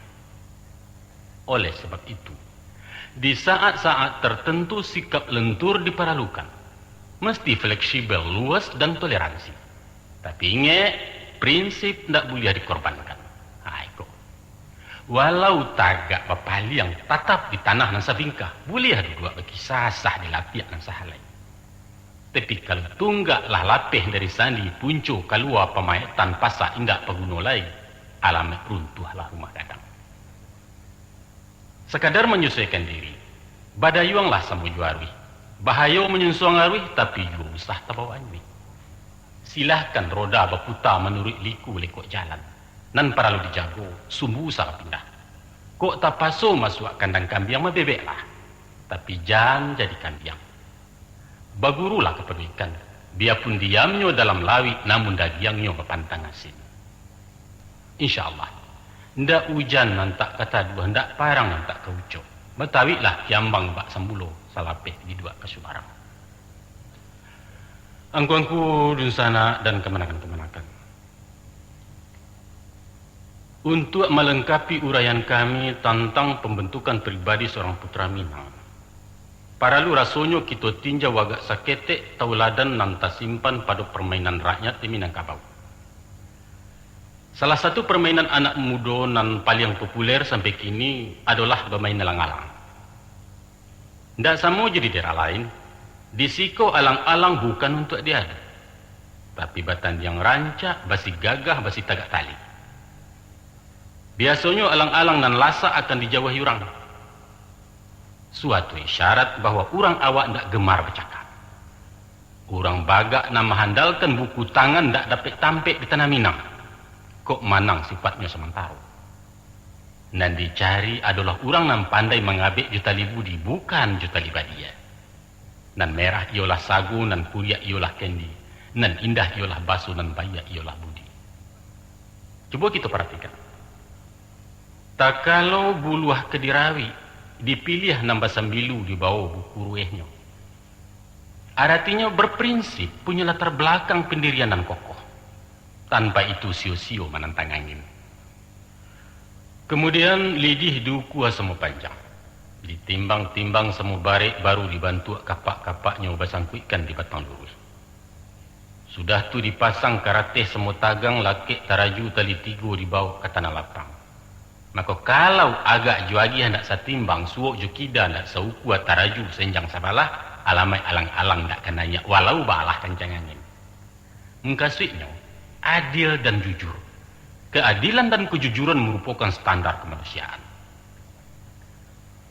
Oleh sebab itu, di saat-saat tertentu sikap lentur diperlukan. Mesti fleksibel, luas dan toleransi. Tapi ingat, prinsip tidak boleh dikorbankan. Aiko. Walau tagak bapali yang tetap di tanah nan sabingkah, boleh dua bagi sasah di lapiak nan sahalai. Tapi kalau tunggaklah lapih dari sandi punco keluar pemaitan pasak indak peguno lain, alamat runtuhlah rumah gadang. Sekadar menyesuaikan diri, badayuanglah samu juarwi. Bahaya menyusuang arwih, tapi juga usah terbawa arwih. Silahkan roda berputar menurut liku lekok jalan. Nan perlu dijago, sumbu usah pindah. Kok tak paso masuk kandang kambing bebeklah. Tapi jangan jadi kambing. Bagurulah kepedulikan, biarpun diamnya dalam lawi, namun dagingnya berpantang asin. InsyaAllah, ndak hujan nantak kata dua, ndak parang nantak keucok. Betawilah kiambang bak sambulo, salapeh di dua kesubarang. Angku-angku dun sana dan kemenakan-kemenakan. Untuk melengkapi uraian kami tentang pembentukan pribadi seorang putra Minang, paralu rasonyo kita tinjau agak saketek tauladan nan simpan pada permainan rakyat di Minangkabau. Salah satu permainan anak muda nan paling populer sampai kini adalah bermain alang-alang. Tidak sama jadi daerah lain, di siko alang-alang bukan untuk diadu, tapi batan yang rancak, basi gagah, basi tagak tali. Biasanya alang-alang nan lasa akan dijauhi orang. Suatu isyarat bahwa orang awak tidak gemar bercakap. Orang bagak nak mengandalkan buku tangan tidak dapat tampik di tanah Minang. Kok manang sifatnya sementara. Nan dicari adalah orang yang pandai mengabik juta libudi, bukan juta libadia. Nan merah ialah sagu, nan kuliah ialah kendi, nan indah ialah basu, nan bayak ialah budi. Coba kita perhatikan. Tak kalau buluah kedirawi dipilih nambah sambilu di bawah buku ruehnya. Artinya berprinsip punya latar belakang pendirian dan kokoh. Tanpa itu sio-sio menantang angin. Kemudian lidih duku semua panjang. Ditimbang-timbang semua barik baru dibantu kapak-kapaknya bersangkuikan di batang lurus. Sudah tu dipasang karateh semua tagang lakik taraju tali tigo di bawah ke tanah lapang. Maka kalau agak juagi hendak satimbang suok jukida hendak sauku taraju senjang sabalah alamai alang-alang hendak kenanya walau balah kencang angin. Mengkasihnya adil dan jujur. Keadilan dan kejujuran merupakan standar kemanusiaan.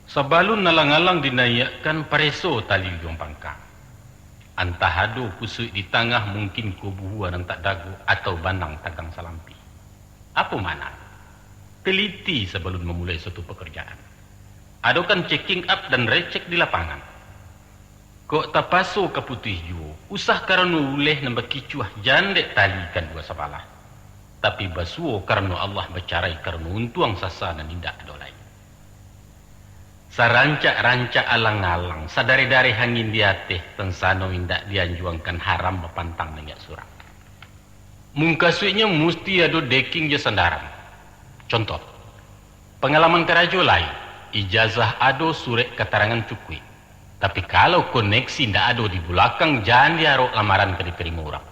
Sebelum nalang-alang dinayakkan pareso tali di pangkang. Antahado pusuk di tengah mungkin kubuhuan dan tak dagu atau banang tagang salampi. Apa mana? Teliti sebelum memulai suatu pekerjaan. Adokan checking up dan recek di lapangan. Kok tapaso ke putih juo, usah karena uleh nambah kicuah jandek talikan dua sabalah. Tapi basuo karena Allah bercarai karena untuang sasa dan indah adolai. Sarancak-rancak alang-alang, sadari-dari hangin diateh, tensano indak dianjuangkan haram mepantang nenyak surang. Mungkasuinya mesti ada deking je sandaran. Contoh, pengalaman kerajo lain, ijazah ado surat keterangan cukui. Tapi kalau koneksi ndak ado di belakang, jangan diarok lamaran ke diterima orang.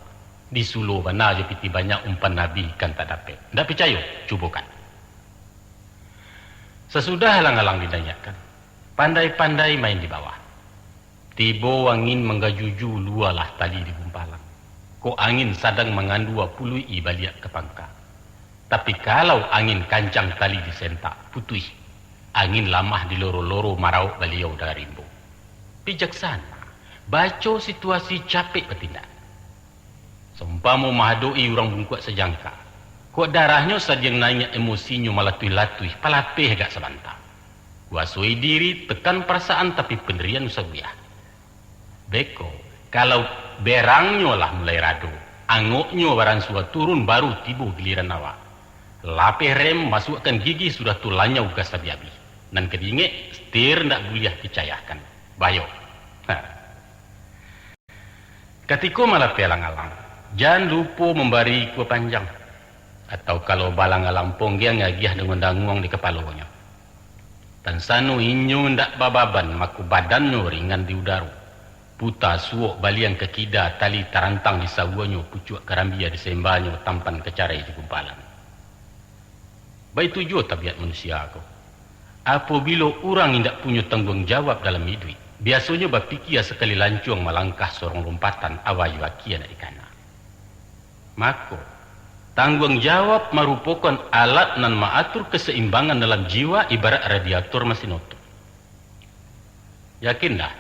Di Sulu mana aja piti banyak umpan Nabi kan tak dapat. Ndak percaya, cubukan. Sesudah halang-halang didanyakan, pandai-pandai main di bawah. Tibo angin menggajuju lualah tali di gumpalan. Kok angin sadang mengandua pului baliak ke pangkal. Tapi kalau angin kancang tali disentak, putih. Angin lamah di loro-loro marau beliau dari rimbo. Bijaksana, baca situasi capek bertindak. Seumpama mahadoi orang bungkuk sejangka. Kok darahnya sadiang nanya emosinya malah tuih-latuih, palapeh agak sebentar. Kuasui diri, tekan perasaan tapi pendirian usahuyah. Beko, kalau berangnya lah mulai rado, angoknya barang suah turun baru tiba giliran awak. Lapeh rem masukkan gigi sudah tulanya ugas sabi-abi. Dan kedingek setir ndak boleh dicayahkan. Bayo. Ketika malah pelang-alang, jangan lupa memberi kuah panjang. Atau kalau balang-alang ponggya ngagiah dengan danguang di kepalanya. Dan sanu inyo ndak bababan maku badannya ringan di udara. Puta suok baliang ke kida tali tarantang di sawanya pucuk karambia di sembahnya tampan kecarai di gumpalan. Baik tujuh tabiat manusia aku. Apabila orang tidak punya tanggung jawab dalam hidup, biasanya berpikir sekali lancung melangkah seorang lompatan awayu anak ikana. Maka, tanggung jawab merupakan alat nan mengatur keseimbangan dalam jiwa ibarat radiator mesin oto. Yakinlah,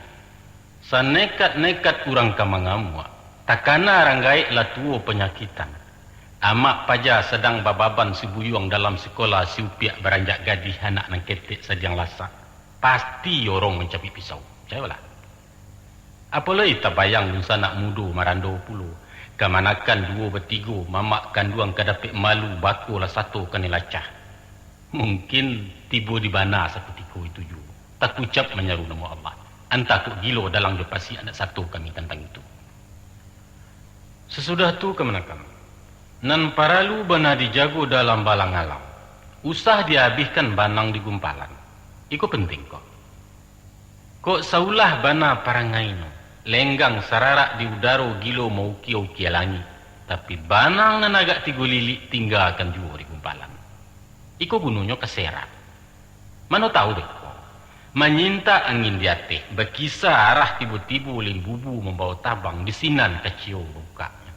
sanekat-nekat orang kamangamua, takana ranggai latuo penyakitan. Amak paja sedang bababan si buyuang dalam sekolah si upiak beranjak gadih anak nang ketek sediang lasak. Pasti orang mencapi pisau. Percayalah. Apalagi tak bayang nusa nak mudu marando puluh. Kamanakan dua bertiga, mamakkan duang kadapik malu baku lah satu kani lacah. Mungkin tiba di bana seketika itu juga. Tak ucap menyeru nama Allah. Antah kok gilo dalam depasi anak satu kami tentang itu. Sesudah tu kemanakan. Nan paralu benar dijago dalam balang alam. usah dihabiskan banang di gumpalan. Iko penting kok. Kok saulah bana parangaino, lenggang sararak di udaro gilo mau kiau kialangi, tapi banang nanagak tigo lili tinggalkan juga di gumpalan. Iko gunungnya keserak. Mano tahu deh kok. Menyinta angin di ateh, berkisah arah tibu-tibu limbubu membawa tabang di sinan kecil rukanya.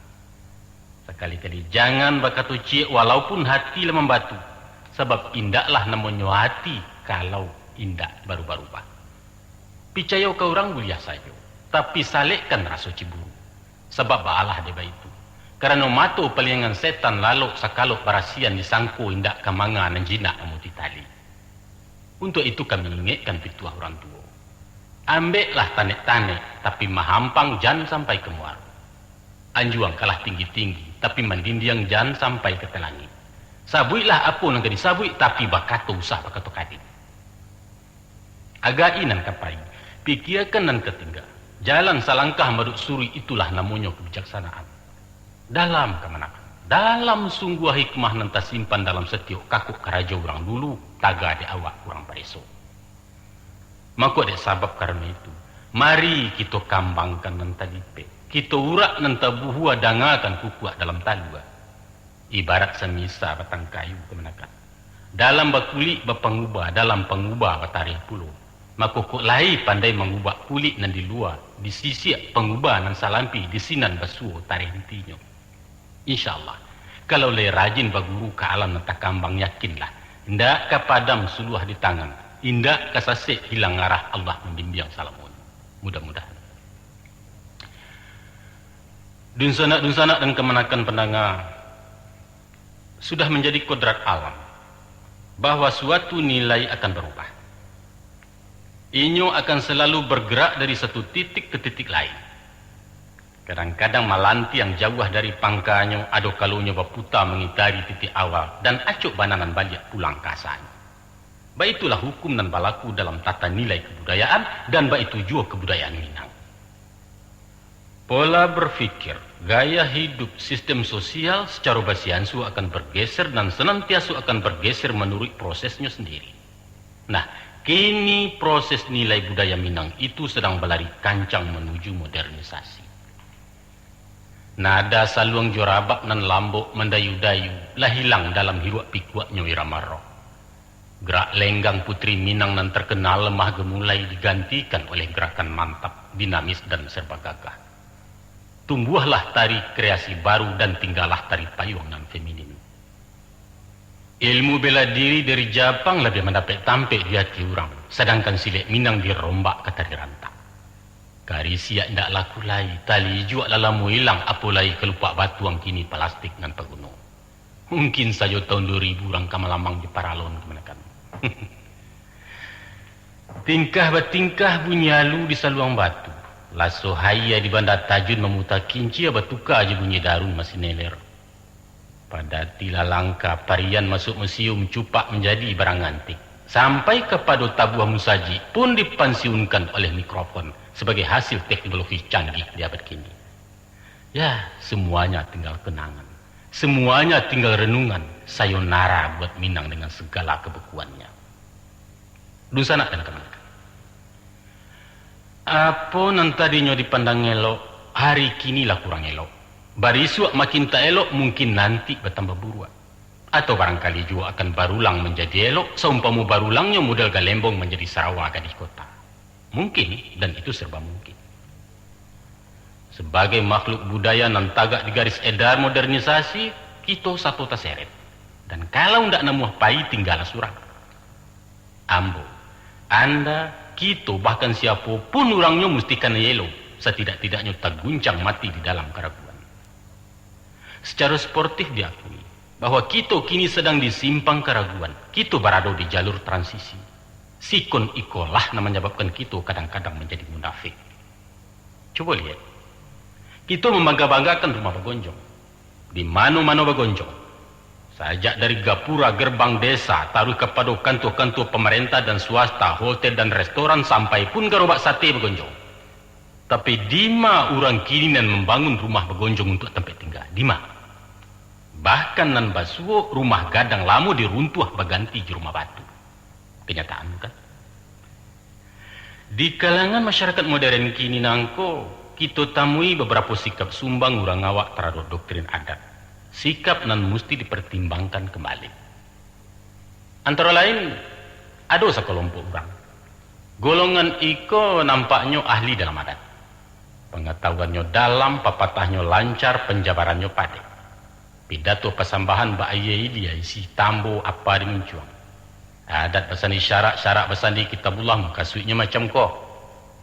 Sekali-kali jangan bakatu cie walaupun hati lemah batu, sebab indaklah namanya hati kalau indak baru-baru. Picayo ke orang buliah saja, tapi salikkan rasa ciburu. Sebab baalah deba itu. Karena mato palingan setan lalu sakalok barasian disangko indak kamanga nan jinak amuti tali. Untuk itu kami ingatkan pituah orang tua. Ambeklah tanek-tanek, tapi mahampang jan sampai ke muar. Anjuang kalah tinggi-tinggi, tapi mandindiang jan sampai ke telangi. Sabuilah apa nang kadi sabui, tapi bakato usah bakato kadi. Agak inan kapai, pikirkan nan ketinggal. Jalan salangkah maduk suri itulah namanya kebijaksanaan. Dalam kemanakan, dalam sungguh hikmah nan tersimpan dalam setiap kakuk karaja orang dulu, taga di awak orang pareso. Maka dek sabab karena itu, mari kita kambangkan nan tadipe, kita urak nan tabuhua dangakan kukuak dalam talua. Ibarat semisa batang kayu kemanakan. Dalam bakuli bapangubah, dalam pengubah batarih puluh. Maka kok lai pandai mengubah kulit nan di luar, di sisi pengubah nan salampi, di sinan basuh tarih hentinya. InsyaAllah, kalau le rajin baguru ke alam nan takambang yakinlah, indak kepadam suluah di tangan, indak kasasik hilang arah Allah membimbing salamun. Mudah-mudahan. Dunsanak dan kemanakan pendengar, sudah menjadi kodrat alam, bahwa suatu nilai akan berubah. Inyo akan selalu bergerak dari satu titik ke titik lain. Kadang-kadang malanti yang jauh dari pangkanya, ado kalunya baputa mengitari titik awal dan acuk bananan balik pulang kasanya. Baik itulah hukum dan balaku dalam tata nilai kebudayaan dan baik itu juga kebudayaan Minang. Pola berpikir, gaya hidup, sistem sosial secara basiansu akan bergeser dan senantiasa akan bergeser menurut prosesnya sendiri. Nah, kini proses nilai budaya Minang itu sedang berlari kancang menuju modernisasi. Nada saluang jorabak nan lambok mendayu-dayu lah hilang dalam hirup pikuaknya irama rock. Gerak lenggang putri Minang nan terkenal lemah gemulai digantikan oleh gerakan mantap, dinamis dan serba gagah. Tumbuhlah tari kreasi baru dan tinggallah tari payung nan feminin. Ilmu bela diri dari Jepang lebih mendapat tampil di hati orang, sedangkan silek Minang dirombak ke tari rantak. Kari siak ndak laku lai, tali juak lalamu hilang, apalagi kelupak batu yang kini plastik nan pegunung. Mungkin saja tahun 2000 orang kamalamang di paralon kemenakan. Tingkah bertingkah bunyi halu di saluang batu. Laso haya di bandar tajun memutar kinci, batuka aja bunyi darun masih neler. Pada tila langka parian masuk museum cupak menjadi barang antik. Sampai kepada tabuah musaji pun dipensiunkan oleh mikrofon sebagai hasil teknologi canggih di abad kini. Ya, semuanya tinggal kenangan. Semuanya tinggal renungan. Sayonara buat Minang dengan segala kebekuannya. Dusanak dan teman-teman. Apa nan tadinya dipandang elok, hari kinilah kurang elok. Barisuak makin tak elok, mungkin nanti bertambah buruan. Atau barangkali juga akan barulang menjadi elok, seumpamu barulangnya model Galembong menjadi Sarawak di kota. Mungkin, dan itu serba mungkin. Sebagai makhluk budaya nan tagak di garis edar modernisasi, kita satu taseret. Dan kalau ndak nemu pai tinggal surang. Ambo, Anda, kita, bahkan siapapun orangnya mestikan yelo, setidak-tidaknya tak guncang mati di dalam keraguan. Secara sportif diakui bahwa kita kini sedang di simpang keraguan. Kita berada di jalur transisi. Sikon ikolah yang menyebabkan kita kadang-kadang menjadi munafik. Coba lihat. Kita membangga-banggakan rumah Bagonjong. Di mana-mana Bagonjong. Sajak dari gapura gerbang desa, taruh kepada kantor-kantor pemerintah dan swasta, hotel dan restoran, sampai pun gerobak sate Bagonjong. Tapi di mana orang kini membangun rumah Bagonjong untuk tempat tinggal? Di mana? Bahkan nan basuo rumah gadang lamu diruntuh baganti di rumah batu. Kenyataan kan? Di kalangan masyarakat modern kini nangko, kita tamui beberapa sikap sumbang urang awak terhadap doktrin adat. Sikap nan mesti dipertimbangkan kembali. Antara lain, ada sekelompok orang. Golongan iko nampaknya ahli dalam adat. Pengetahuannya dalam, papatahnya lancar, penjabarannya padai. Pidato pasambahan Mbak Ayai dia isi tambo apa dimuncuang. Adat besani syarak besani kitabullah mukasuitnya macam ko.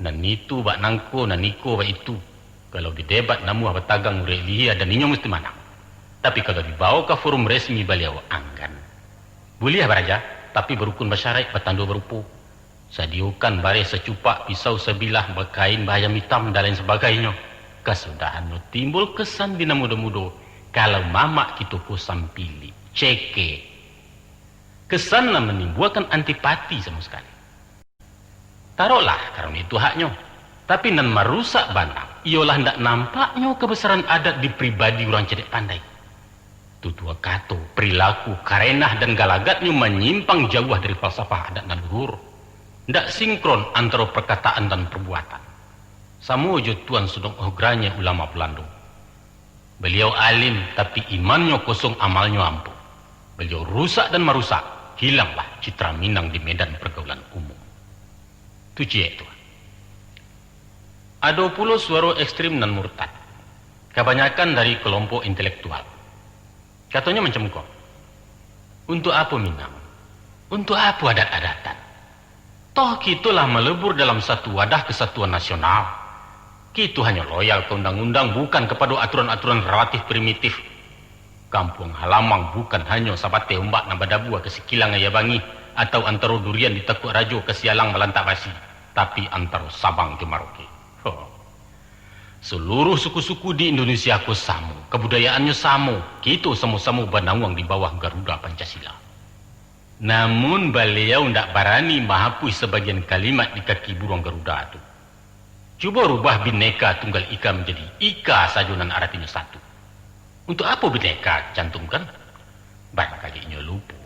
Nan itu bak nangko, nan niko bak itu. Kalau di debat namu batagang urelihi dan ninyo mesti menang. Tapi kalau dibawa ke forum resmi beliau anggan. Boleh baraja, tapi berukun basyarai batandu berupu. Sadiukan bare secupak pisau sebilah berkain bahayam hitam dan lain sebagainya. Kesudahan timbul kesan dina muda-muda. Kalau mamak kita kusam pilih, ceke. Kesannya menimbulkan antipati sama sekali. Taruhlah karena itu haknya. Tapi nan merusak banang, ialah hendak nampaknya kebesaran adat di pribadi orang cedek pandai. Tutua kato, perilaku, karenah dan galagatnya menyimpang jauh dari falsafah adat dan luhur. Hendak sinkron antara perkataan dan perbuatan. Sama jo Tuan Sudong Ogranya ulama Belanda. Beliau alim tapi imannya kosong, amalnya ampuh. Beliau rusak dan merusak, hilanglah citra Minang di medan pergaulan umum. Itu cie itu. Ada pula suara ekstrim dan murtad. Kebanyakan dari kelompok intelektual. Katanya macam kok. Untuk apa Minang? Untuk apa adat-adatan? Toh kitulah melebur dalam satu wadah kesatuan nasional. Kita hanya loyal ke undang-undang, bukan kepada aturan-aturan relatif primitif. Kampung halaman bukan hanya sabate umbak na badabua ke Sikilang Ayabangi atau antara durian di Tekuk Rajo ke Sialang Melantak Basi, tapi antara Sabang ke Merauke. Seluruh suku-suku di Indonesia ku sama, kebudayaannya sama. Kita sama-sama banawang di bawah Garuda Pancasila. Namun beliau tidak berani menghapus sebagian kalimat di kaki burung Garuda itu. Cuba rubah Bhinneka Tunggal Ika menjadi Ika sajunan artinya satu. Untuk apa Bhinneka cantumkan? Barangkali inyo lupa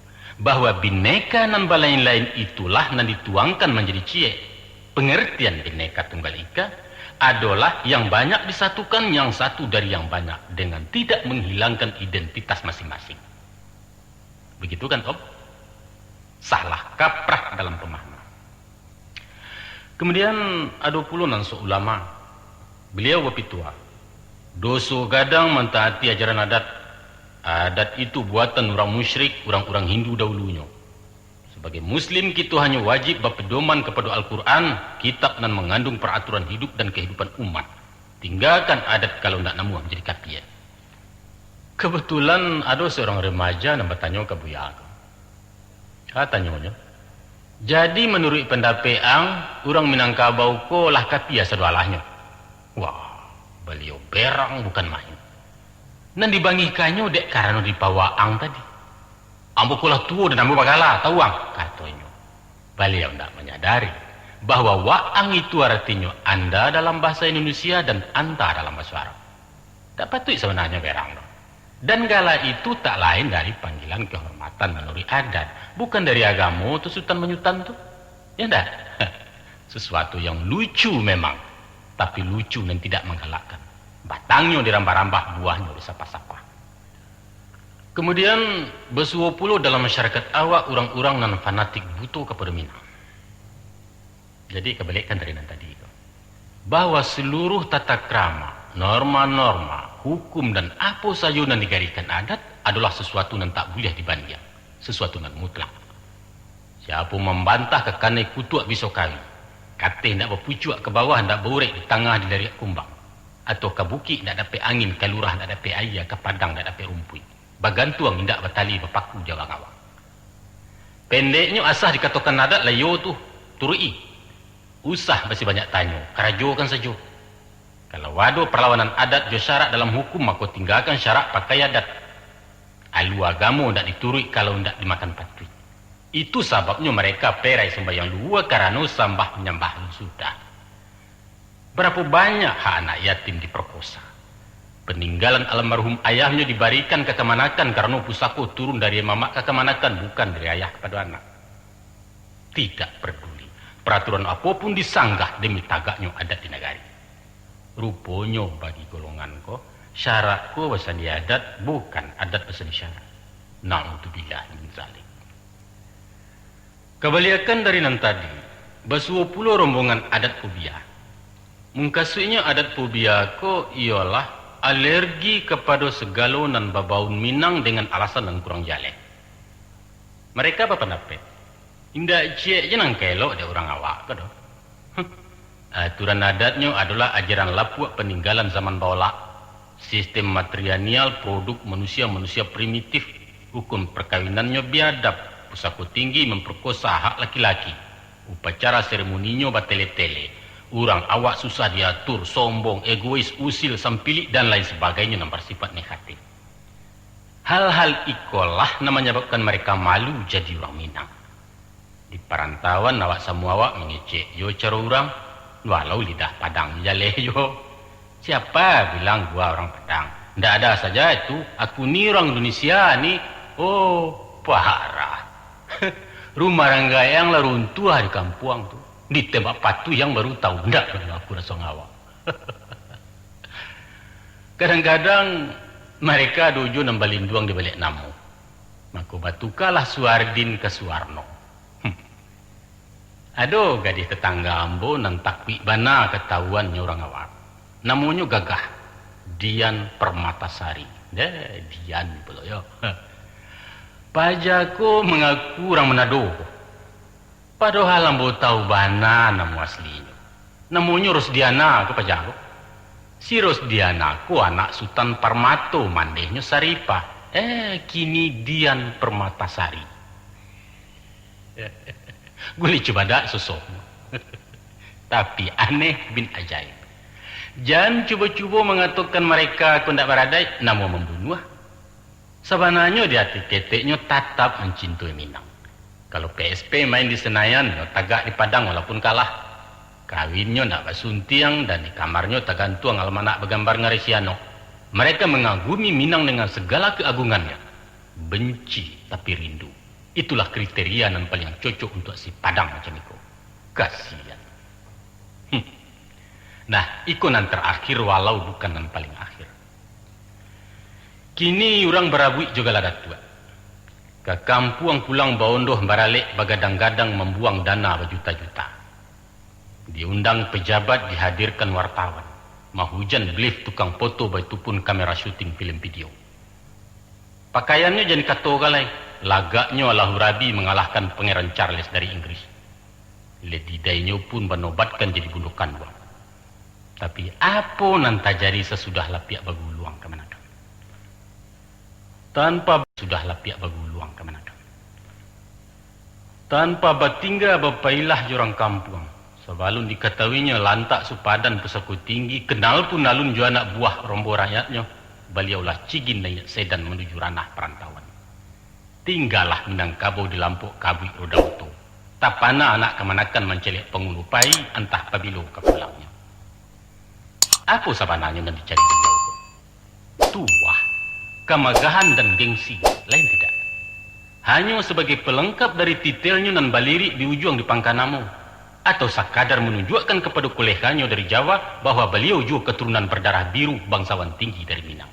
bahwa Bhinneka nan lain-lain itulah nan dituangkan menjadi cie. Pengertian Bhinneka Tunggal Ika adalah yang banyak disatukan yang satu dari yang banyak dengan tidak menghilangkan identitas masing-masing. Begitu kan Om? Salah kaprah dalam pemahaman. Kemudian ada pula nan seulama. Beliau berpitua. Doso gadang mentaati ajaran adat. Adat itu buatan orang musyrik, orang-orang Hindu dahulunya. Sebagai Muslim kita hanya wajib berpedoman kepada Al-Quran, kitab nan mengandung peraturan hidup dan kehidupan umat. Tinggalkan adat kalau tidak namu menjadi kapian. Kebetulan ada seorang remaja yang bertanya ke Buya. Katanya, jadi menurut pendapat orang Minangkabau ko lah kapia sedalahnya. Wah, beliau berang bukan main. Nan dibangikannya dek karena dibawa ang tadi. Ambo kulah tua dan ambo bagala, tahu ang? Katanya. Beliau tidak menyadari bahwa waang itu artinya anda dalam bahasa Indonesia dan anta dalam bahasa Arab. Tak patut sebenarnya berang. Dan gala itu tak lain dari panggilan kehormatan menurut adat. Bukan dari agama atau sultan menyutan tuh. Ya enggak? Sesuatu yang lucu memang. Tapi lucu dan tidak menggalakkan. Batangnya dirambah-rambah, buahnya disapa-sapa. Kemudian bersuah puluh dalam masyarakat awak orang-orang nan fanatik butuh kepada Minang. Jadi kebalikan dari yang tadi itu. Bahwa seluruh tata krama, norma-norma, hukum dan apa saja yang digarikan adat adalah sesuatu yang tak boleh dibanding. Sesuatu yang mutlak. Siapa membantah kekanai kutuak bisa kawin. Kata nak berpucuk ke bawah, nak berurek di tengah di lariak kumbang. Atau ke bukit nak dapat angin, ke lurah nak dapat air, ke padang nak dapat rumput. Bagantuang tidak bertali berpaku jawang awang. Pendeknya asah dikatakan adat layo tu turui. Usah masih banyak tanya, kerajokan saja. Kalau waduh perlawanan adat jo syarat dalam hukum, maka tinggalkan syarat pakai adat. Alu agama tidak diturut kalau tidak dimakan patut. Itu sebabnya mereka perai sembahyang dua karena sambah menyembah sudah. Berapa banyak hak anak yatim diperkosa. Peninggalan almarhum ayahnya diberikan ke kemanakan karena pusako turun dari mama ke kemanakan, bukan dari ayah kepada anak. Tidak peduli. Peraturan apapun disanggah demi tagaknya adat di negari. Rupanya bagi golongan ko, syarat ko basani adat bukan adat basani syarat. Na'udzubillah min zalik. Kebalikan dari nan tadi, basuh pulau rombongan adat fobia. Mungkasunya adat fobia ko ialah alergi kepada segala nan babaun Minang dengan alasan yang kurang jale. Mereka apa pendapat? Indah cie je nang kelok ada orang awak ke doh. Aturan adatnya adalah ajaran lapuk peninggalan zaman bawah. Sistem matrilineal produk manusia-manusia primitif. Hukum perkawinannya biadab. Pusako tinggi memperkosa hak laki-laki. Upacara seremoninya batele-tele. Orang awak susah diatur, sombong, egois, usil, sampilik, dan lain sebagainya yang bersifat negatif. Hal-hal ikolah namanya menyebabkan mereka malu jadi orang Minang. Di perantauan awak semua awak mengecek yo cara orang, walau lidah Padang jaleh yo. Siapa bilang gua orang Padang? Ndak ada saja itu. Aku ni orang Indonesia ni. Oh, parah. Rumah ranggayang lah runtuh di kampung tu. Ditembak patu yang baru tahu ndak kalau aku rasa ngawak. Kadang-kadang mereka dojo nembalinduang di balik namu. Maka batukalah Suardin ke Suwarno. Aduh gadis tetangga ambo nan takwi bana ketahuan orang awak. Namanya gagah Dian Permatasari. Dian pula yo. Pajaku mengaku orang Manado. Padahal ambo tahu bana nama aslinya. Namanya Rosdiana ke Pajago. Si Rosdiana ku anak Sultan Parmato mandehnya Saripah. Kini Dian Permatasari. Gue coba dak sosok. Tapi aneh bin ajaib. Jangan coba-coba mengatakan mereka ku ndak beradai nama membunuh. Sebenarnya di hati keteknya tetap mencintai Minang. Kalau PSP main di Senayan, tagak di Padang walaupun kalah. Kawinnya nak basuntiang dan di kamarnya tagantuang almanak bergambar ngaresiano. Mereka mengagumi Minang dengan segala keagungannya. Benci tapi rindu. Itulah kriteria yang paling cocok untuk si Padang macam itu. Kasihan. Nah, ikonan terakhir walau bukan yang paling akhir. Kini orang berabui juga ladat tua. Ke kampung pulang baondoh baralik bagadang-gadang membuang dana berjuta-juta. Diundang pejabat, dihadirkan wartawan. Mahujan belief tukang foto itu pun kamera syuting film video. Pakaiannya jadi kato galai. Lagaknya Allah Rabi mengalahkan Pangeran Charles dari Inggris. Lady Dainyo pun menobatkan jadi gundukan buang. Tapi apa nanti jadi sesudah lapiak baguluang kemana? Tanpa sudah lapiak baguluang kemana? Tanpa batingga bapailah jorang kampung. Sebelum diketahuinya lantak supadan pesako tinggi, kenal pun alun jo anak buah rombo rakyatnya, beliaulah cigin naik sedan menuju ranah perantauan. Tinggallah Minangkabau di lampuk kabui roda auto. Tapana anak kemanakan mencelik pengulupai entah pabilo ke pulangnya. Apa sabananya yang dicari beliau? Tuah, kemagahan dan gengsi, lain tidak. Hanya sebagai pelengkap dari titelnya nan baliri di ujung di pangkanamu. Atau sekadar menunjukkan kepada koleganya dari Jawa bahwa beliau juga keturunan berdarah biru bangsawan tinggi dari Minang.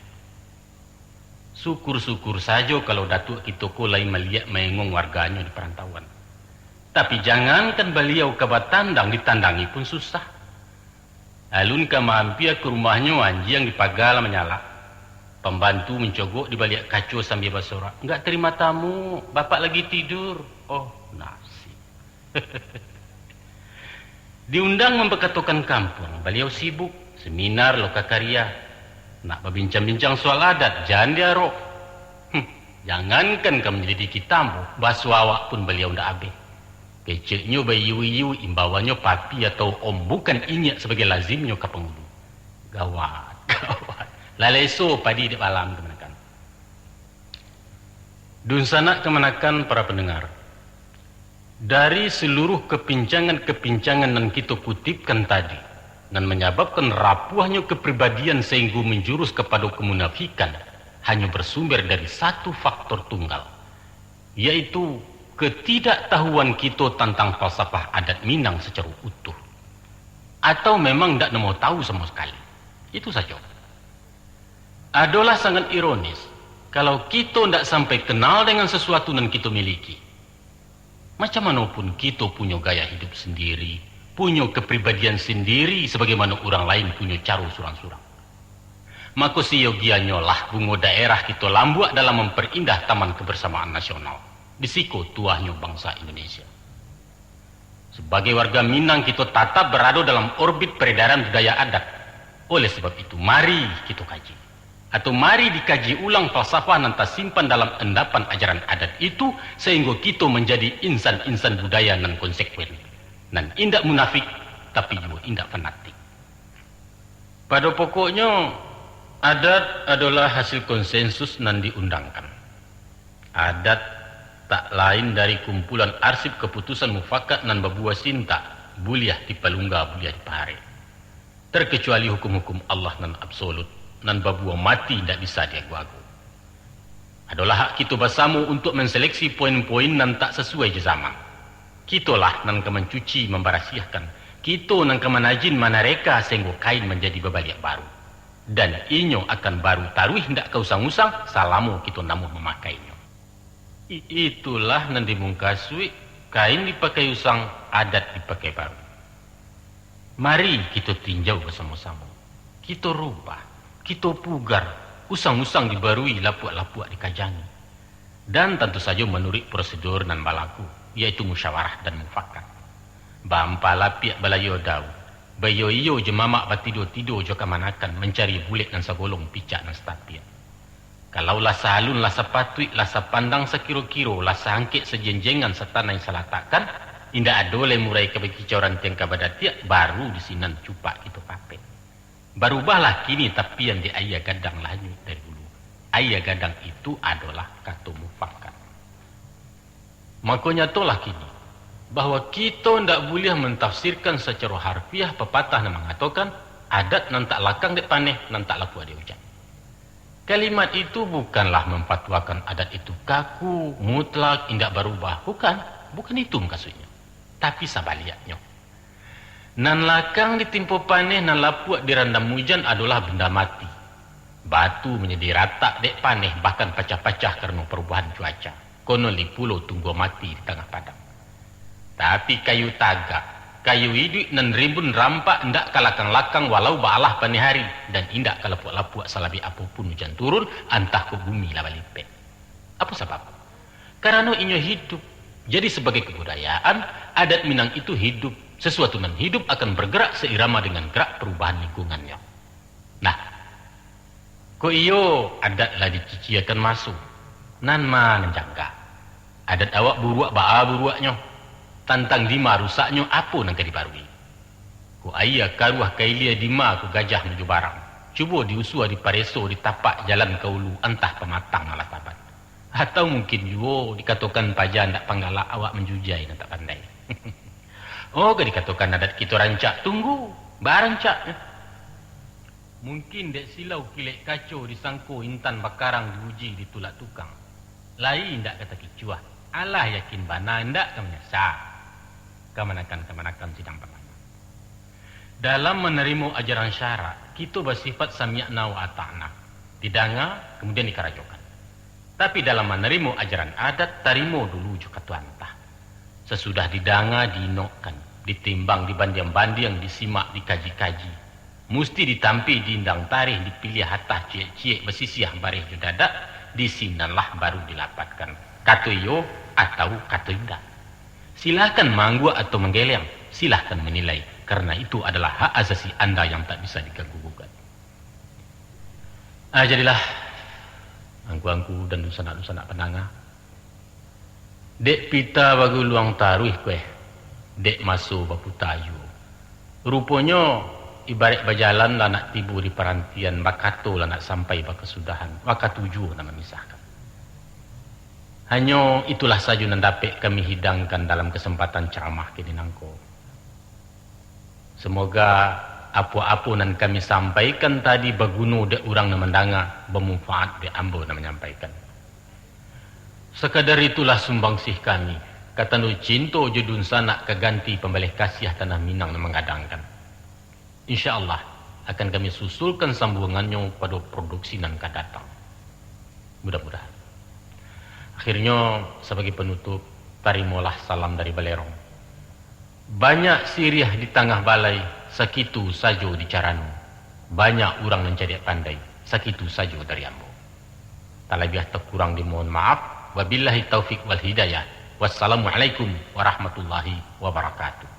Syukur-syukur saja kalau Datuk Kitoko lain melihat mengong warganya di perantauan. Tapi jangankan beliau ke Batandang ditandangi pun susah. Alun ke mampir ke rumahnya anji yang dipagala menyala. Pembantu mencogok di balik kaca sambil bersorak. Enggak terima tamu, bapak lagi tidur. Oh, nasi. Diundang memperkatakan kampung, beliau sibuk, seminar lokakarya. Nak berbincang-bincang soal adat, jangan diarok. Jangankan kamu menyelidiki tamu, basuh awak pun beliau ndak habis. Keceknya bayi-bayi imbawannya papi atau om, bukan inyak sebagai lazimnya ke penghulu. Gawat, gawat. Laleso padi di malam kemenakan. Dun sanak kemenakan para pendengar. Dari seluruh kepincangan-kepincangan yang kita kutipkan tadi, dan menyebabkan rapuhnya kepribadian sehingga menjurus kepada kemunafikan hanya bersumber dari satu faktor tunggal, yaitu ketidaktahuan kita tentang falsafah adat Minang secara utuh, atau memang tidak mau tahu sama sekali. Itu saja. Adalah sangat ironis kalau kita tidak sampai kenal dengan sesuatu yang kita miliki. Macam manapun kita punya gaya hidup sendiri, punya kepribadian sendiri sebagaimana orang lain punya cara surang-surang. Maka siogianya lah bunga daerah kita lambuak dalam memperindah Taman Kebersamaan Nasional di siko tuahnya bangsa Indonesia. Sebagai warga Minang kita tetap berada dalam orbit peredaran budaya adat. Oleh sebab itu mari kita kaji, atau mari dikaji ulang falsafah yang tersimpan dalam endapan ajaran adat itu sehingga kita menjadi insan-insan budaya yang konsekuen dan indak munafik tapi juga indak fanatik. Pada pokoknya adat adalah hasil konsensus yang diundangkan. Adat tak lain dari kumpulan arsip keputusan mufakat nan babuah sinta buliah di palungga buliah di pare, terkecuali hukum-hukum Allah nan absolut nan babuah mati tidak bisa diagu-agu. Adalah hak kita bersama untuk menseleksi poin-poin nan tak sesuai je zaman. Kitalah nan kemencuci membarasiahkan, kita nan kemanajin manareka sehingga kain menjadi bebaliak baru. Dan inyo akan baru taruh hendak kau usang-usang salamu kita namuh memakainya. Itulah nan dimungkasui kain dipakai usang, adat dipakai baru. Mari kita tinjau bersama-sama. Kita rubah. Kita pugar, usang-usang dibarui, lapuak-lapuak dikajangi. Dan tentu saja menurut prosedur nan balaku, yaitu musyawarah dan mufakat. Bampala piak balayo dau, bayo iyo jemamak batido-tido joka manakan mencari bulet dan sagolong picak dan stapia. Kalau lasa halun, lasa patui, lasa pandang sekiro-kiro, lasa angkit sejenjengan serta naik salatakan, indah adole murai kebekicauran tiang kabadatiak, baru di sinan cupak itu pape. Barubahlah kini tapian di ayah gadang lanjut dari dulu. Ayah gadang itu adalah kata mufakat. Makanya itulah kini bahwa kita tidak boleh mentafsirkan secara harfiah pepatah yang mengatakan adat nan tak lakang dek paneh nan tak laku ada ucap. Kalimat itu bukanlah memfatwakan adat itu kaku, mutlak, indak berubah. Bukan itu maksudnya. Tapi sabaliaknya. Nan lakang ditimpa paneh, nan lapuak dirandam hujan adalah benda mati. Batu menjadi rata dek paneh, bahkan pecah-pecah karena perubahan cuaca. Kono li pulau tunggu mati di tengah padang. Tapi kayu tagak, kayu hidup nan rimbun rampak ndak kalakang-lakang walau baalah paneh hari. Dan indak kalapuak-lapuak salabi apapun hujan turun, antah ke bumi labalipek. Apa sebab? Karena inyo hidup. Jadi sebagai kebudayaan, adat Minang itu hidup. Sesuatu yang hidup akan bergerak seirama dengan gerak perubahan lingkungannya. Nah, ko iyo adat lah dicici akan masuk. Nan mana jangka. Adat awak buruak baa buruaknya. Tantang dima rusaknya apa nang dibarui. Ko ayah karuah kailia dima ko gajah menuju barang. Cuba diusua di pareso di tapak jalan kaulu antah pematang alas tabat. Atau mungkin juga dikatakan pajan tak panggala awak menjujai dan tak pandai. Oh, dikatakan adat kita rancak, tunggu, barancak. Mungkin dek silau kilek kacau disangko intan bakarang diuji ditulak tukang. Lain ndak kata kicuah, Allah yakin bana ndak kamnya sah. Kemanakan sidang pertama. Dalam menerima ajaran syarak, kita bersifat sami'na wa ata'na. Didanga, kemudian dikarajokan. Tapi dalam menerima ajaran adat, tarimo dulu juga tuantah. Sesudah didanga, dinokkan, ditimbang, dibandiang-bandiang, disimak, dikaji-kaji. Mesti ditampi, diindang tarikh, dipilih hatah, ciek-ciek, bersisiah, barih judadak, disinanlah baru dilapatkan. Kata yo atau kata indah. Silahkan manggu atau menggeleng, silahkan menilai. Karena itu adalah hak asasi Anda yang tak bisa diganggu-gugat. Jadilah, angku-angku dan dusanak-dusanak penanga. Dek pita bagu luang taruh kue, dek masuk bapu tayu. Rupanya ibarat berjalan lah nak tibu di perantian, bakato lah nak sampai kesudahan, maka tujuh nak memisahkan. Hanya itulah saja yang dapat kami hidangkan dalam kesempatan ceramah kini nangko. Semoga apa-apa nan kami sampaikan tadi bagunu de urang na mendanga, bermanfaat de ambo na menyampaikan. Sekadar itulah sumbangsih kami. Kata nu cinto judun sana keganti pembalih kasih tanah Minang na mengadangkan. InsyaAllah akan kami susulkan sambungannya pada produksi nan kadatang. Mudah-mudahan. Akhirnya sebagai penutup, tarimalah salam dari Balerong. Banyak siriah di tengah balai, sakitu saja dicaranu. Banyak orang mencari pandai, sakitu saja dari ambo. Tak lebih terkurang dimohon maaf. Wabillahi taufiq wal hidayah. Wassalamualaikum warahmatullahi wabarakatuh.